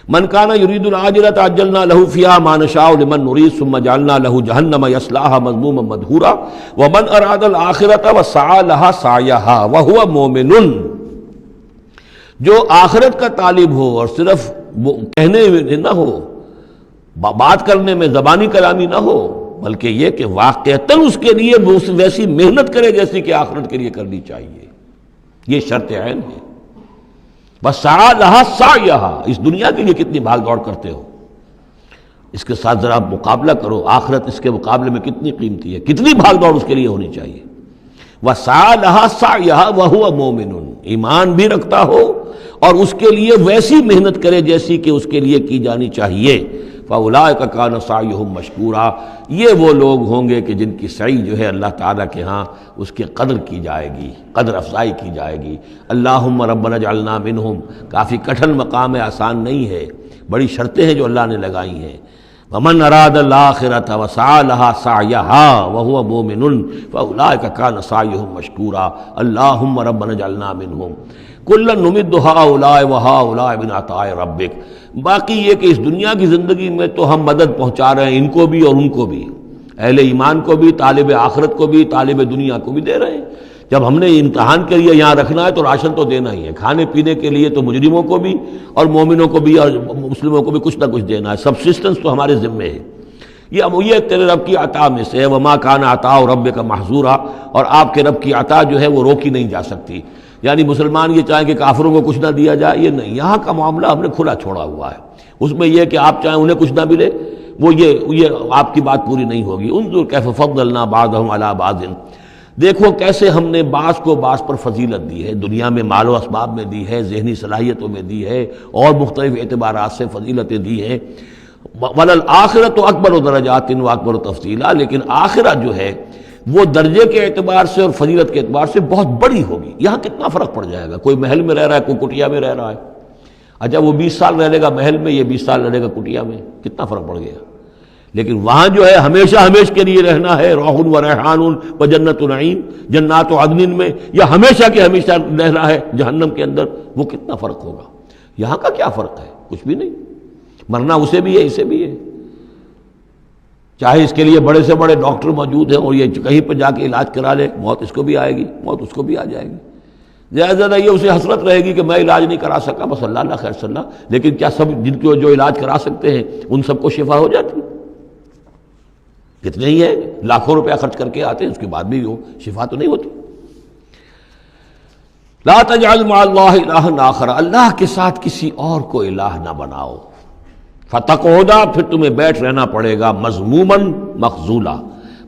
[SPEAKER 2] من کان یرید العاجلۃ عجلنا لہ فیہا ما نشاء لمن نرید ثم جعلنا لہ جہنم یصلاھا مذموما مدحورا ومن اراد الآخرۃ وسعی لہا سعیہا وہو مومن، جو آخرت کا طالب ہو اور صرف وہ کہنے میں نہ ہو، بات کرنے میں زبانی کلامی نہ ہو، بلکہ یہ کہ واقعتاً اس کے لیے ویسی محنت کرے جیسی کہ آخرت کے لیے کرنی چاہیے، یہ شرط عین ہے۔ وسعی لہا سعیہا، اس دنیا کے لیے کتنی بھاگ دوڑ کرتے ہو، اس کے ساتھ ذرا مقابلہ کرو، آخرت اس کے مقابلے میں کتنی قیمتی ہے، کتنی بھاگ دوڑ اس کے لیے ہونی چاہیے۔ وسعی لہا سعیہا وہو مومن، ایمان بھی رکھتا ہو اور اس کے لیے ویسی محنت کرے جیسی کہ اس کے لیے کی جانی چاہیے۔ فَأُولَٰئِکَ کَانَ سَعْیُہُم مَشْکُورًا، یہ وہ لوگ ہوں گے کہ جن کی سعی جو ہے اللہ تعالیٰ کے ہاں اس کی قدر کی جائے گی، قدر افزائی کی جائے گی۔ اللہم ربنا اجعلنا منہم، کافی کٹھن مقام ہے، آسان نہیں ہے، بڑی شرطیں ہیں جو اللہ نے لگائی ہیں۔ ومن اراد الآخرۃ وسعی لہا سعیہا وہو مومن فاولئک کان سعیہم مشکورا اللہم ربنا اجعلنا منہم کلا نمد ہؤلاء وہؤلاء من عطاء ربک۔ باقی یہ کہ اس دنیا کی زندگی میں تو ہم مدد پہنچا رہے ہیں ان کو بھی اور ان کو بھی، اہل ایمان کو بھی، طالب آخرت کو بھی، طالب دنیا کو بھی دے رہے ہیں۔ جب ہم نے امتحان کے لیے یہاں رکھنا ہے تو راشن تو دینا ہی ہے، کھانے پینے کے لیے تو مجرموں کو بھی اور مومنوں کو بھی اور مسلموں کو بھی کچھ نہ کچھ دینا ہے، سبسسٹنس تو ہمارے ذمے ہے۔ یہ تیرے رب کی عطا میں سے ہے، وما کان عطاء ربک محظورا، اور آپ کے رب کی عطا جو ہے وہ روکی نہیں جا سکتی۔ یعنی مسلمان یہ چاہیں کہ کافروں کو کچھ نہ دیا جائے، یہ نہیں، یہاں کا معاملہ ہم نے کھلا چھوڑا ہوا ہے، اس میں یہ کہ آپ چاہیں انہیں کچھ نہ ملے، وہ یہ آپ کی بات پوری نہیں ہوگی۔ انظر کیف فضلنا بعضهم علی بعض، دیکھو کیسے ہم نے بعض کو بعض پر فضیلت دی ہے، دنیا میں مال و اسباب میں دی ہے، ذہنی صلاحیتوں میں دی ہے، اور مختلف اعتبارات سے فضیلتیں دی ہیں۔ وَلَلْآخِرَةُ أَكْبَرُ دَرَجَاتٍ وَأَكْبَرُ تَفْضِيلًا، لیکن آخرت جو ہے وہ درجے کے اعتبار سے اور فضیلت کے اعتبار سے بہت بڑی ہوگی۔ یہاں کتنا فرق پڑ جائے گا، کوئی محل میں رہ رہا ہے، کوئی کٹیا میں رہ رہا ہے۔ اچھا وہ 20 سال رہے گا محل میں، یہ 20 سال رہے گا کٹیا میں، کتنا فرق پڑ گیا۔ لیکن وہاں جو ہے ہمیشہ ہمیشہ کے لیے رہنا ہے، روح و ریحان و جنت نعیم، جنات و عدن میں، یا ہمیشہ کے ہمیشہ رہنا ہے جہنم کے اندر، وہ کتنا فرق ہوگا۔ یہاں کا کیا فرق ہے؟ کچھ بھی نہیں، مرنا اسے بھی ہے اسے بھی ہے، چاہے اس کے لیے بڑے سے بڑے ڈاکٹر موجود ہیں اور یہ کہیں پہ جا کے علاج کرا لے، موت اس کو بھی آئے گی، موت اس کو بھی آ جائے گی۔ زیادہ یہ اسے حسرت رہے گی کہ میں علاج نہیں کرا سکا، بس اللہ اللہ خیر صلی اللہ، لیکن کیا سب جن کو جو علاج کرا سکتے ہیں ان سب کو شفا ہو جاتی؟ کتنے ہی ہیں لاکھوں روپیہ خرچ کر کے آتے ہیں، اس کے بعد بھی وہ شفا تو نہیں ہوتی۔ لا تجعل مع اللہ الہا آخر، اللہ کے ساتھ کسی اور کو الہ نہ بناؤ۔ فتقعد، پھر تمہیں بیٹھ رہنا پڑے گا مذموما مخذولا،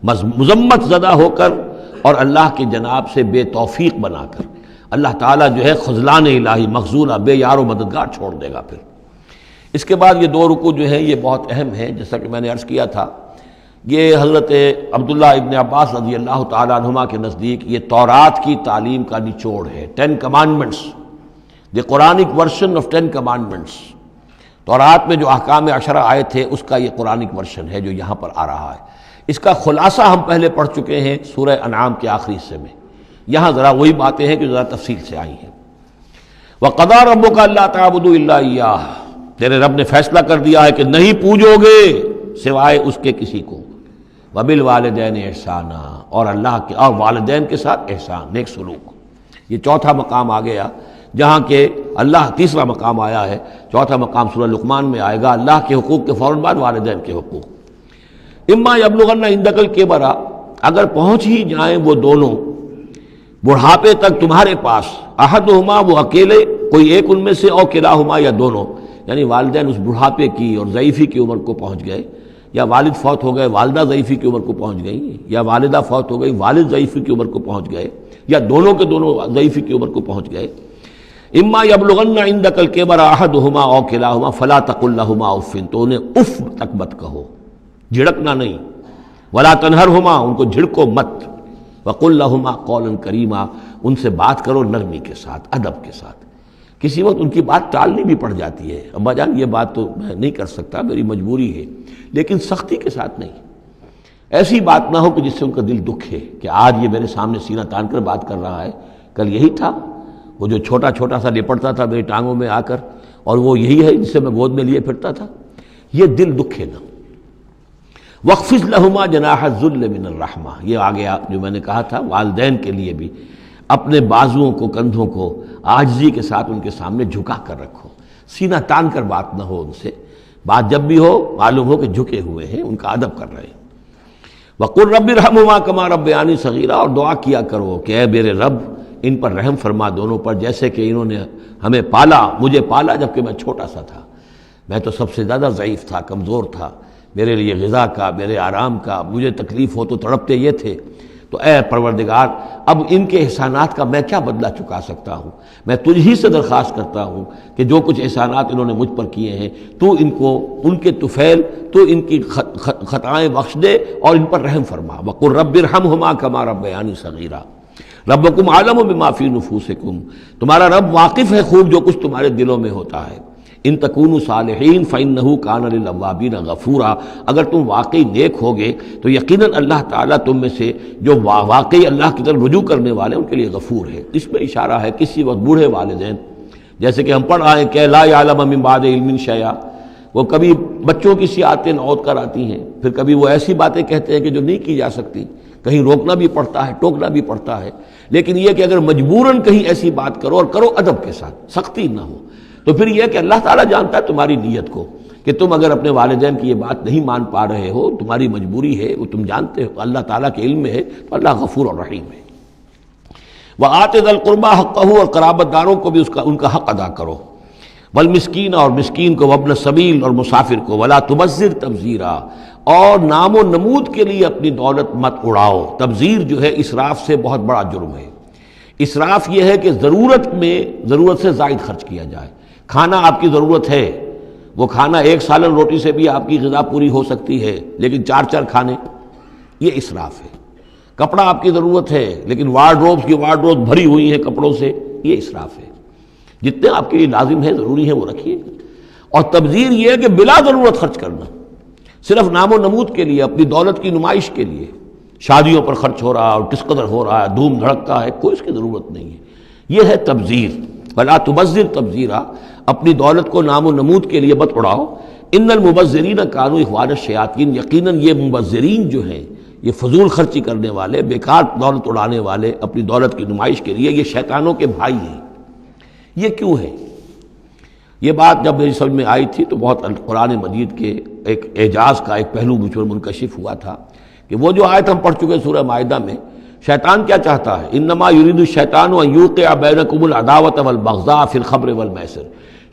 [SPEAKER 2] مذمت زدہ ہو کر اور اللہ کی جناب سے بے توفیق بنا کر۔ اللہ تعالیٰ جو ہے خذلان الہی، مخذولا، بے یار و مددگار چھوڑ دے گا۔ پھر اس کے بعد یہ دو رکوع جو ہیں یہ بہت اہم ہیں، جیسا کہ میں نے عرض کیا تھا، یہ حضرت عبداللہ ابن عباس رضی اللہ تعالیٰ عنہما کے نزدیک یہ تورات کی تعلیم کا نچوڑ ہے، 10 commandments, the Quranic version of 10 commandments. تورات میں جو احکام عشرہ آئے تھے اس کا یہ قرآنک ورژن ہے جو یہاں پر آ رہا ہے۔ اس کا خلاصہ ہم پہلے پڑھ چکے ہیں سورہ انعام کے آخری حصے میں، یہاں ذرا وہی باتیں ہیں کہ ذرا تفصیل سے آئی ہیں۔ وَقَضَىٰ رَبُّكَ أَلَّا تَعْبُدُوا إِلَّا إِيَّاهُ، تیرے رب نے فیصلہ کر دیا ہے کہ نہیں پوجو گے سوائے اس کے کسی کو۔ وَبِالْوَالِدَيْنِ إِحْسَانًا، اور اللہ کے اور والدین کے ساتھ احسان، نیک سلوک۔ یہ چوتھا مقام آ گیا جہاں کہ اللہ، تیسرا مقام آیا ہے، چوتھا مقام سورہ لقمان میں آئے گا، اللہ کے حقوق کے فوراً بعد والدین کے حقوق۔ اما یبلغن عندک الکبر، اگر پہنچ ہی جائیں وہ دونوں بڑھاپے تک تمہارے پاس، احدہما، وہ اکیلے کوئی ایک ان میں سے، اور کلاہما، یا دونوں، یعنی والدین اس بڑھاپے کی اور ضعیفی کی عمر کو پہنچ گئے، یا والد فوت ہو گئے والدہ ضعیفی کی عمر کو پہنچ گئی، یا والدہ فوت ہو گئی والد ضعیفی کی عمر کو پہنچ گئے، یا دونوں کے دونوں ضعیفی کی عمر کو پہنچ گئے۔ اما یبلغن عندک الکبر احدہما او کلاہما فلا تقل لہما اف، تو انہیں اف تک مت کہو، جھڑکنا نہیں، ولا تنہرہما، ان کو جھڑکو مت، وقل لہما قولا کریما، ان سے بات کرو نرمی کے ساتھ، ادب کے ساتھ۔ کسی وقت ان کی بات ٹالنی بھی پڑ جاتی ہے، ابا جان یہ بات تو میں نہیں کر سکتا، میری مجبوری ہے، لیکن سختی کے ساتھ نہیں۔ ایسی بات نہ ہو کہ جس سے ان کا دل دکھے کہ آج یہ میرے سامنے سینہ تان کر بات کر رہا ہے، کل یہی تھا وہ جو چھوٹا چھوٹا سا لپٹتا تھا میری ٹانگوں میں آ کر، اور وہ یہی ہے جسے میں گود میں لیے پھرتا تھا، یہ دل دکھے نہ۔ وَاخْفِضْ لَهُمَا جَنَاحَ الذُّلِّ مِنَ الرَّحْمَةِ، یہ آ گیا جو میں نے کہا تھا، والدین کے لیے بھی اپنے بازوؤں کو، کندھوں کو عاجزی کے ساتھ ان کے سامنے جھکا کر رکھو، سینہ تان کر بات نہ ہو ان سے، بات جب بھی ہو معلوم ہو کہ جھکے ہوئے ہیں، ان کا ادب کر رہے ہیں۔ وَقُلْ رَبِّ ارْحَمْهُمَا كَمَا رَبَّيَانِي صَغِيرًا، اور دعا کیا کرو کہ اے میرے رب ان پر رحم فرما دونوں پر، جیسے کہ انہوں نے ہمیں پالا، مجھے پالا جب کہ میں چھوٹا سا تھا، میں تو سب سے زیادہ ضعیف تھا، کمزور تھا، میرے لیے غذا کا، میرے آرام کا، مجھے تکلیف ہو تو تڑپتے یہ تھے، تو اے پروردگار اب ان کے احسانات کا میں کیا بدلہ چکا سکتا ہوں، میں تجھ ہی سے درخواست کرتا ہوں کہ جو کچھ احسانات انہوں نے مجھ پر کیے ہیں تو ان کو، ان کے طفیل، تو ان کی خطائیں بخش دے اور ان پر رحم فرما۔ وَقُلْ رَبِّ ارْحَمْهُمَا كَمَا رَبَّيَانِي صَغِيرًا ربکم عالم بما فی نفوسکم، تمہارا رب واقف ہے خوب جو کچھ تمہارے دلوں میں ہوتا ہے۔ ان تکونوا صالحین فإنہ کان للأوابین غفورا، اگر تم واقعی نیک ہوگے تو یقیناً اللہ تعالیٰ تم میں سے جو واقعی اللہ کی طرف رجوع کرنے والے ان کے لیے غفور ہے۔ اس میں اشارہ ہے کسی وقت بوڑھے والدین، جیسے کہ ہم پڑھ آئے کہ لا یعلم من بعد علم شیئا، وہ کبھی بچوں کی سی عادتیں نوت کر آتی ہیں، پھر کبھی وہ ایسی باتیں کہتے ہیں کہ جو نہیں کی جا سکتی، کہیں روکنا بھی پڑتا ہے، ٹوکنا بھی پڑتا ہے، لیکن یہ کہ اگر مجبوراً کہیں ایسی بات کرو اور کرو ادب کے ساتھ، سختی نہ ہو، تو پھر یہ کہ اللہ تعالیٰ جانتا ہے تمہاری نیت کو، کہ تم اگر اپنے والدین کی یہ بات نہیں مان پا رہے ہو، تمہاری مجبوری ہے، وہ تم جانتے ہو، اللہ تعالیٰ کے علم میں ہے، تو اللہ غفور اور رحیم ہے۔ وَآتِ ذَا الْقُرْبَىٰ حَقَّهُ، اور قرابت داروں کو بھی ان کا حق ادا کرو، والمسکین، اور مسکین کو، وابن السبیل، اور مسافر کو، ولا تبذر تبذیرا، اور نام و نمود کے لیے اپنی دولت مت اڑاؤ۔ تبذیر جو ہے اسراف سے بہت بڑا جرم ہے۔ اسراف یہ ہے کہ ضرورت سے زائد خرچ کیا جائے۔ کھانا آپ کی ضرورت ہے، وہ کھانا ایک سالن روٹی سے بھی آپ کی غذا پوری ہو سکتی ہے، لیکن 4 کھانے، یہ اسراف ہے۔ کپڑا آپ کی ضرورت ہے، لیکن وارڈروب بھری ہوئی ہیں کپڑوں سے، یہ اسراف ہے۔ جتنے آپ کے لیے لازم ہے، ضروری ہے، وہ رکھیے۔ اور تبذیر یہ ہے کہ بلا ضرورت خرچ کرنا، صرف نام و نمود کے لیے، اپنی دولت کی نمائش کے لیے، شادیوں پر خرچ ہو رہا ہے اور کس قدر ہو رہا ہے، دھوم دھڑکتا ہے، کوئی اس کی ضرورت نہیں ہے۔ یہ ہے تبذیر۔ ولا تبذر تبذیرا، اپنی دولت کو نام و نمود کے لیے مت اڑاؤ۔ ان المبذرین کانوا اخوان الشیاطین، یقیناً یہ مبذرین جو ہیں، یہ فضول خرچی کرنے والے، بیکار دولت اڑانے والے اپنی دولت کی نمائش کے لیے، یہ شیطانوں کے بھائی ہیں۔ یہ کیوں ہے؟ یہ بات جب میری سمجھ میں آئی تھی تو بہت قرآن مجید کے ایک اعجاز کا ایک پہلو مجھ پر منکشف ہوا تھا کہ وہ جو آیت ہم پڑھ چکے سورہ مائدہ میں، شیطان کیا چاہتا ہے؟ انما یرید الشیطان ان یوقع بینکم العداوۃ والبغضاء فی الخمر والمیسر۔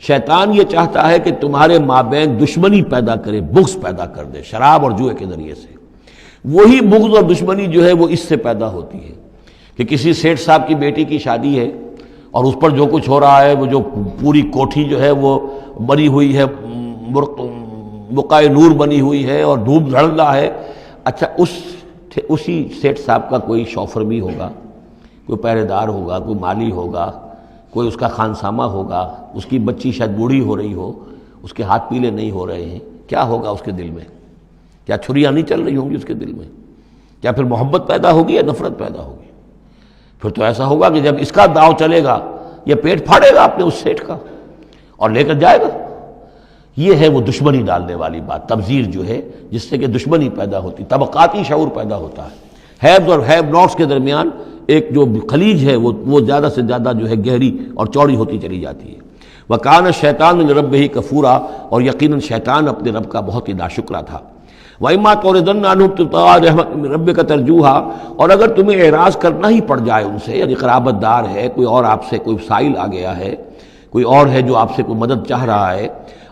[SPEAKER 2] شیطان یہ چاہتا ہے کہ تمہارے مابین دشمنی پیدا کرے، بغض پیدا کر دے، شراب اور جوئے کے ذریعے سے۔ وہی بغض اور دشمنی جو ہے وہ اس سے پیدا ہوتی ہے کہ کسی سیٹھ صاحب کی بیٹی کی شادی ہے اور اس پر جو کچھ ہو رہا ہے، وہ جو پوری کوٹھی جو ہے وہ بنی ہوئی ہے، بقائے نور بنی ہوئی ہے اور دھوپ دھڑ رہا ہے۔ اچھا، اسی سیٹھ صاحب کا کوئی شوفر بھی ہوگا، کوئی پہرے دار ہوگا، کوئی مالی ہوگا، کوئی اس کا خانسامہ ہوگا، اس کی بچی شاید بوڑھی ہو رہی ہو، اس کے ہاتھ پیلے نہیں ہو رہے ہیں، کیا ہوگا اس کے دل میں؟ کیا چھریاں نہیں چل رہی ہوں گی اس کے دل میں؟ کیا پھر محبت پیدا ہوگی یا نفرت پیدا ہوگی؟ پھر تو ایسا ہوگا کہ جب اس کا داؤ چلے گا، یہ پیٹ پھاڑے گا اپنے اس سیٹھ کا اور لے کر جائے گا۔ یہ ہے وہ دشمنی ڈالنے والی بات، تبذیر جو ہے، جس سے کہ دشمنی پیدا ہوتی، طبقاتی شعور پیدا ہوتا ہے۔ ہیوز اور ہیو ناٹس کے درمیان ایک جو خلیج ہے وہ زیادہ سے زیادہ جو ہے گہری اور چوڑی ہوتی چلی جاتی ہے۔ وَكَانَ الشَّيْطَانُ لِرَبِّهِ كَفُورًا، اور یقیناً شیطان اپنے رب کا بہت ہی ناشکرا تھا۔ وَإِمَّا تُعْرِضَنَّ عَنْهُمْ ابْتِغَاءَ رَحْمَةٍ مِّن رَّبِّكَ تَرْجُوهَا، اور اگر تمہیں اعراض کرنا ہی پڑ جائے ان سے، یعنی قرابت دار ہے، کوئی اور آپ سے کوئی سائل آ گیا ہے، کوئی اور ہے جو آپ سے کوئی مدد چاہ رہا ہے،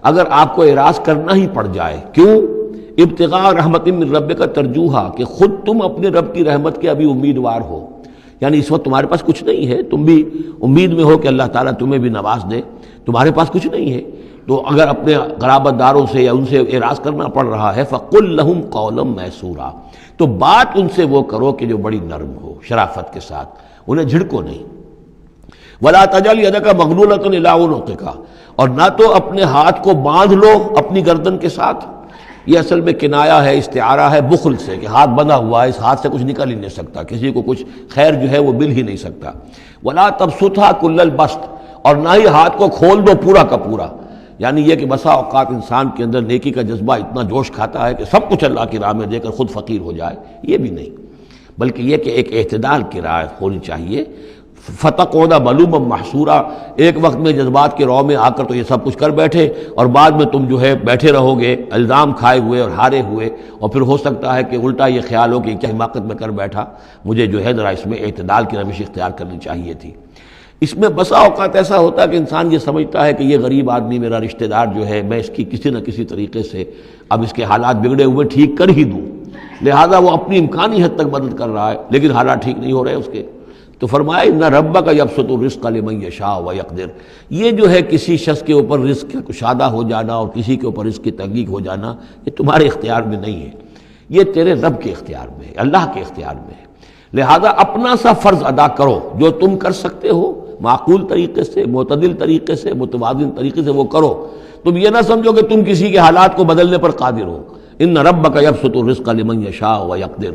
[SPEAKER 2] اگر آپ کو اعراض کرنا ہی پڑ جائے، کیوں؟ ابتغاء رحمت من ربک ترجوہا، کہ خود تم اپنے رب کی رحمت کے ابھی امیدوار ہو، یعنی اس وقت تمہارے پاس کچھ نہیں ہے، تم بھی امید میں ہو کہ اللہ تعالیٰ تمہیں بھی نواز دے، تمہارے پاس کچھ نہیں ہے، تو اگر اپنے قرابت داروں سے یا ان سے اعراض کرنا پڑ رہا ہے، فَقُلْ لَهُمْ قَوْلًا مَيْسُورًا، تو بات ان سے وہ کرو کہ جو بڑی نرم ہو، شرافت کے ساتھ، انہیں جھڑکو نہیں۔ وَلَا تَجْعَلْ يَدَكَ مَغْلُولَةً إِلَىٰ عُنُقِكَ، اور نہ تو اپنے ہاتھ کو باندھ لو اپنی گردن کے ساتھ، یہ اصل میں کنایا ہے، استعارہ ہے بخل سے، کہ ہاتھ بندھا ہوا ہے، اس ہاتھ سے کچھ نکل ہی نہیں سکتا، کسی کو کچھ خیر جو ہے وہ مل ہی نہیں سکتا۔ وَلَا تَبْسُطْهَا كُلَّ الْبَسْطِ، اور نہ ہی ہاتھ کو کھول دو پورا کا پورا، یعنی یہ کہ بسا اوقات انسان کے اندر نیکی کا جذبہ اتنا جوش کھاتا ہے کہ سب کچھ اللہ کی راہ میں دے کر خود فقیر ہو جائے، یہ بھی نہیں، بلکہ یہ کہ ایک اعتدال کی راہ ہونی چاہیے۔ فَتَقْعُدَ مَلُومًا مَحْسُورًا، ایک وقت میں جذبات کے رو میں آ کر تو یہ سب کچھ کر بیٹھے، اور بعد میں تم جو ہے بیٹھے رہو گے الزام کھائے ہوئے اور ہارے ہوئے، اور پھر ہو سکتا ہے کہ الٹا یہ خیال ہو کہ کیا حماقت میں کر بیٹھا، مجھے جو ہے ذرا اس میں اعتدال کی روش اختیار کرنی چاہیے تھی۔ اس میں بسا اوقات ایسا ہوتا ہے کہ انسان یہ سمجھتا ہے کہ یہ غریب آدمی میرا رشتہ دار جو ہے، میں اس کی کسی نہ کسی طریقے سے اب اس کے حالات بگڑے ہوئے ٹھیک کر ہی دوں، لہذا وہ اپنی امکانی حد تک مدد کر رہا ہے، لیکن حالات ٹھیک نہیں ہو رہے اس کے، تو فرمایا ان ربک یبسط الرزق لمن یشاء ویقدر، یہ جو ہے کسی شخص کے اوپر رزق کا کشادہ ہو جانا اور کسی کے اوپر رزق کی تنگی ہو جانا، یہ تمہارے اختیار میں نہیں ہے، یہ تیرے رب کے اختیار میں ہے، اللہ کے اختیار میں ہے، لہذا اپنا سا فرض ادا کرو، جو تم کر سکتے ہو معقول طریقے سے، معتدل طریقے سے، متوازن طریقے سے وہ کرو، تم یہ نہ سمجھو کہ تم کسی کے حالات کو بدلنے پر قادر ہو۔ ان ربک یبسط الرزق لمن یشاء ویقدر،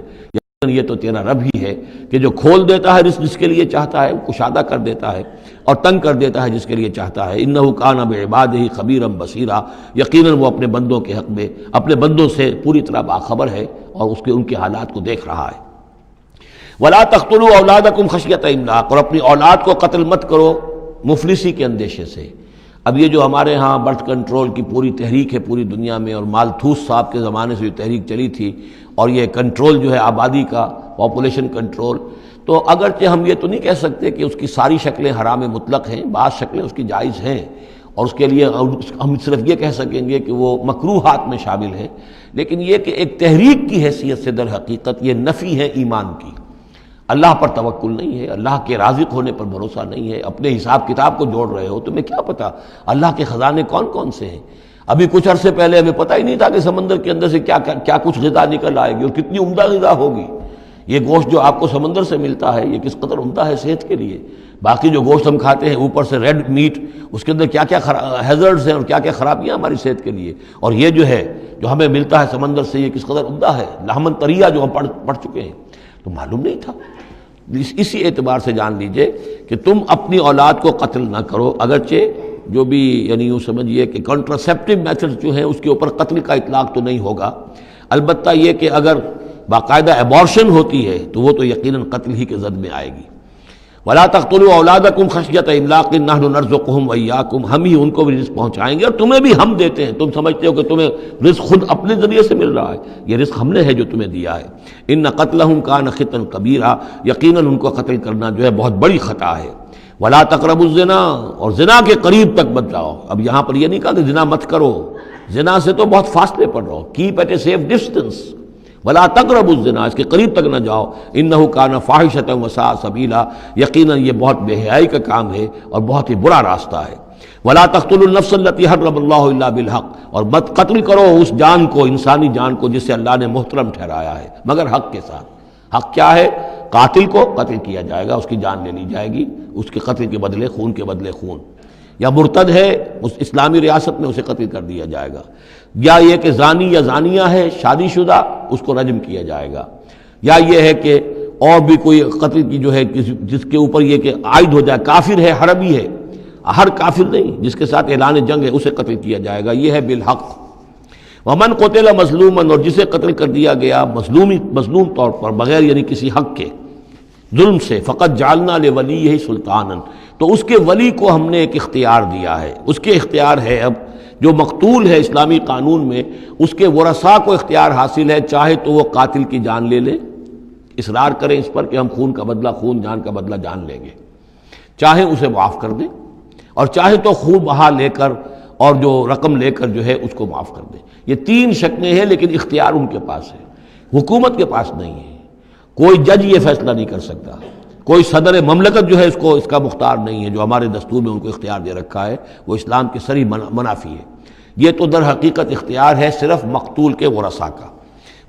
[SPEAKER 2] یہ تو تیرا رب ہی ہے کہ جو کھول دیتا ہے رزق جس کے لیے چاہتا ہے، کشادہ کر دیتا ہے اور تنگ کر دیتا ہے جس کے لیے چاہتا ہے۔ انہ کان بعبادہ خبیرا بصیرا، یقیناً وہ اپنے بندوں کے حق میں اپنے بندوں سے پوری طرح باخبر ہے اور ان کے حالات کو دیکھ رہا ہے۔ ولا تقتلوا اولادکم خشیۃ املاق، اور اپنی اولاد کو قتل مت کرو مفلسی کے اندیشے سے۔ اب یہ جو ہمارے ہاں برتھ کنٹرول کی پوری تحریک ہے پوری دنیا میں، اور مالتھوس صاحب کے زمانے سے جو تحریک چلی تھی، اور یہ کنٹرول جو ہے آبادی کا، پاپولیشن کنٹرول، تو اگرچہ ہم یہ تو نہیں کہہ سکتے کہ اس کی ساری شکلیں حرام مطلق ہیں، بعض شکلیں اس کی جائز ہیں، اور اس کے لیے ہم صرف یہ کہہ سکیں گے کہ وہ مکروہات میں شامل ہے، لیکن یہ کہ ایک تحریک کی حیثیت سے در حقیقت یہ نفی ہے ایمان کی۔ اللہ پر توکل نہیں ہے، اللہ کے رازق ہونے پر بھروسہ نہیں ہے، اپنے حساب کتاب کو جوڑ رہے ہو، تمہیں کیا پتا اللہ کے خزانے کون کون سے ہیں؟ ابھی کچھ عرصے پہلے ہمیں پتہ ہی نہیں تھا کہ سمندر کے اندر سے کیا کچھ غذا نکل آئے گی اور کتنی عمدہ غذا ہوگی۔ یہ گوشت جو آپ کو سمندر سے ملتا ہے یہ کس قدر عمدہ ہے صحت کے لیے۔ باقی جو گوشت ہم کھاتے ہیں اوپر سے ریڈ میٹ، اس کے اندر کیا کیا ہیزرڈز ہیں اور کیا کیا خرابیاں ہماری صحت کے لیے، اور یہ جو ہے جو ہمیں ملتا ہے سمندر سے یہ کس قدر عمدہ ہے، لحمن طریہ جو ہم پڑھ چکے ہیں، تو معلوم نہیں تھا۔ اسی اعتبار سے جان لیجئے کہ تم اپنی اولاد کو قتل نہ کرو، اگرچہ جو بھی یعنی یوں سمجھیے کہ کنٹراسیپٹیو میتھڈ جو ہیں اس کے اوپر قتل کا اطلاق تو نہیں ہوگا، البتہ یہ کہ اگر باقاعدہ ایبارشن ہوتی ہے تو وہ تو یقیناً قتل ہی کے زد میں آئے گی۔ وَلَا تَقْتُلُوا أَوْلَادَكُمْ خَشْيَةَ إِمْلَاقٍ نَحْنُ نَرْزُقُهُمْ وَإِيَّاكُمْ، ہم ہی ان کو بھی رزق پہنچائیں گے اور تمہیں بھی ہم دیتے ہیں۔ تم سمجھتے ہو کہ تمہیں رزق خود اپنے ذریعے سے مل رہا ہے، یہ رزق ہم نے ہے جو تمہیں دیا ہے۔ إِنَّ قَتْلَهُمْ كَانَ خِطًا كَبِيرًا، یقیناً ان کو قتل کرنا جو ہے بہت بڑی خطا ہے۔ وَلَا تَقْرَبُوا الزِّنَا، اور زنا کے قریب تک مت جاؤ۔ اب یہاں پر یہ نہیں کہا کہ زنا مت کرو، زنا سے تو بہت فاصلے پر رہو، keep at a safe distance. ولا تقربوا الزنا، اس کے قریب تک نہ جاؤ، انہ کان فاحشۃ وساء سبیلا، یقیناً یہ بہت بے حیائی کا کام ہے اور بہت ہی برا راستہ ہے۔ ولا تقتلوا النفس التي حرم اللہ الا بالحق، اور مت قتل کرو اس جان کو، انسانی جان کو جسے اللہ نے محترم ٹھہرایا ہے مگر حق کے ساتھ۔ حق کیا ہے؟ قاتل کو قتل کیا جائے گا، اس کی جان لے لی جائے گی، اس کے قتل کے بدلے خون کے بدلے خون، یا مرتد ہے اس اسلامی ریاست میں اسے قتل کر دیا جائے گا، یا یہ کہ زانی یا زانیہ ہے شادی شدہ اس کو رجم کیا جائے گا، یا یہ ہے کہ اور بھی کوئی قتل کی جو ہے جس کے اوپر یہ کہ عائد ہو جائے، کافر ہے حربی ہے، ہر کافر نہیں، جس کے ساتھ اعلان جنگ ہے اسے قتل کیا جائے گا، یہ ہے بالحق۔ ومن قتل مظلوما، اور جسے قتل کر دیا گیا مظلوم طور پر بغیر یعنی کسی حق کے ظلم سے، فقط جعلنا لولیہ سلطانا، تو اس کے ولی کو ہم نے ایک اختیار دیا ہے، اس کے اختیار ہے اب جو مقتول ہے اسلامی قانون میں اس کے ورثاء کو اختیار حاصل ہے، چاہے تو وہ قاتل کی جان لے لے، اصرار کریں اس پر کہ ہم خون کا بدلہ خون، جان کا بدلہ جان لیں گے، چاہے اسے معاف کر دیں، اور چاہے تو خون بہا لے کر اور جو رقم لے کر جو ہے اس کو معاف کر دیں۔ یہ تین شکلیں ہیں لیکن اختیار ان کے پاس ہے، حکومت کے پاس نہیں ہے، کوئی جج یہ فیصلہ نہیں کر سکتا، کوئی صدر مملکت جو ہے اس کا مختار نہیں ہے، جو ہمارے دستور میں ان کو اختیار دے رکھا ہے وہ اسلام کے صریح منافی ہے۔ یہ تو در حقیقت اختیار ہے صرف مقتول کے ورثاء کا۔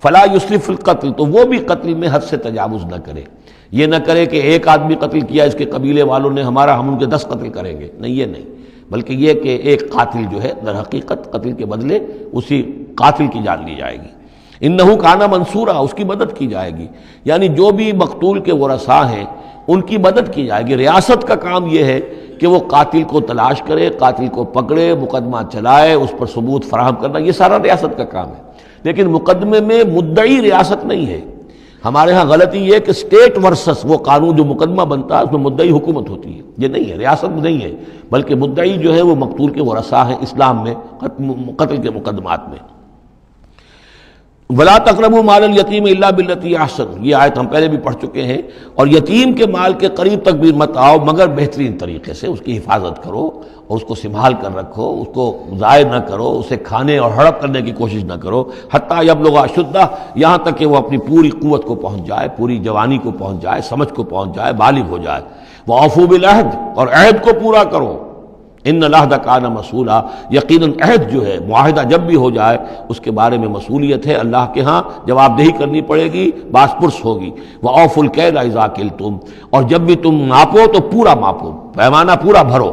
[SPEAKER 2] فلا یسرف فی القتل، تو وہ بھی قتل میں حد سے تجاوز نہ کرے، یہ نہ کرے کہ ایک آدمی قتل کیا اس کے قبیلے والوں نے ہم ان کے 10 قتل کریں گے، نہیں یہ نہیں، بلکہ یہ کہ ایک قاتل جو ہے در حقیقت قتل کے بدلے اسی قاتل کی جان لی جائے گی۔ انہو کان منصورا، اس کی مدد کی جائے گی، یعنی جو بھی مقتول کے ورثاء ہیں ان کی مدد کی جائے گی۔ ریاست کا کام یہ ہے کہ وہ قاتل کو تلاش کرے، قاتل کو پکڑے، مقدمہ چلائے، اس پر ثبوت فراہم کرنا، یہ سارا ریاست کا کام ہے، لیکن مقدمے میں مدعی ریاست نہیں ہے۔ ہمارے ہاں غلطی یہ کہ اسٹیٹ ورسس وہ قانون جو مقدمہ بنتا ہے اس میں مدعی حکومت ہوتی ہے، یہ نہیں ہے، ریاست نہیں ہے، بلکہ مدعی جو ہے وہ مقتول کے ورثاء ہیں اسلام میں قتل کے مقدمات میں۔ ولا تقربوا مال الیتیم الا بالتی احسن، یہ آیت ہم پہلے بھی پڑھ چکے ہیں، اور یتیم کے مال کے قریب تک بھی مت آؤ مگر بہترین طریقے سے، اس کی حفاظت کرو اور اس کو سنبھال کر رکھو، اس کو ضائع نہ کرو، اسے کھانے اور ہڑپ کرنے کی کوشش نہ کرو، حتیٰ یبلغ اشدہ، یہاں تک کہ وہ اپنی پوری قوت کو پہنچ جائے، پوری جوانی کو پہنچ جائے، سمجھ کو پہنچ جائے، بالغ ہو جائے۔ وَأَوْفُوا بِالْعَهْدِ، اور عہد کو پورا کرو، ان العہد کان مسئولا، یقیناً عہد جو ہے معاہدہ جب بھی ہو جائے اس کے بارے میں مسئولیت ہے، اللہ کے ہاں جواب دہی کرنی پڑے گی، باس پرس ہوگی۔ وَأَوْفُوا الْكَيْلَ إِذَا كِلْتُمْ، اور جب بھی تم ماپو تو پورا ماپو، پیمانہ پورا بھرو۔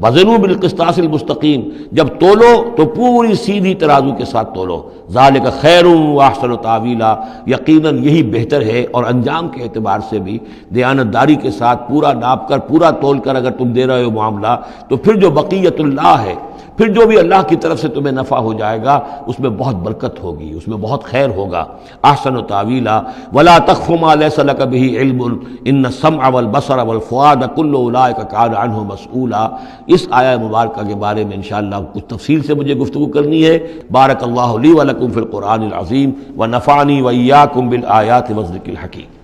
[SPEAKER 2] وزنوا بالقسطاس المستقیم، جب تولو تو پوری سیدھی ترازو کے ساتھ تولو۔ ذالک خیر واحسن تاویلا، یقیناً یہی بہتر ہے، اور انجام کے اعتبار سے بھی دیانتداری کے ساتھ پورا ناپ کر پورا تول کر اگر تم دے رہے ہو معاملہ، تو پھر جو بقیت اللہ ہے، پھر جو بھی اللہ کی طرف سے تمہیں نفع ہو جائے گا اس میں بہت برکت ہوگی، اس میں بہت خیر ہوگا۔ احسن تاویلا ولا تخف ما ليس لك به علم ان السمع والبصر والفؤاد كل اولئك كان عنه مسؤولا۔ اس آیہ مبارکہ کے بارے میں انشاءاللہ کچھ تفصیل سے مجھے گفتگو کرنی ہے۔ بارک اللہ لی ولکم فی القرآن العظیم ونفعنی وإیاکم بالآیات والذکر الحکیم۔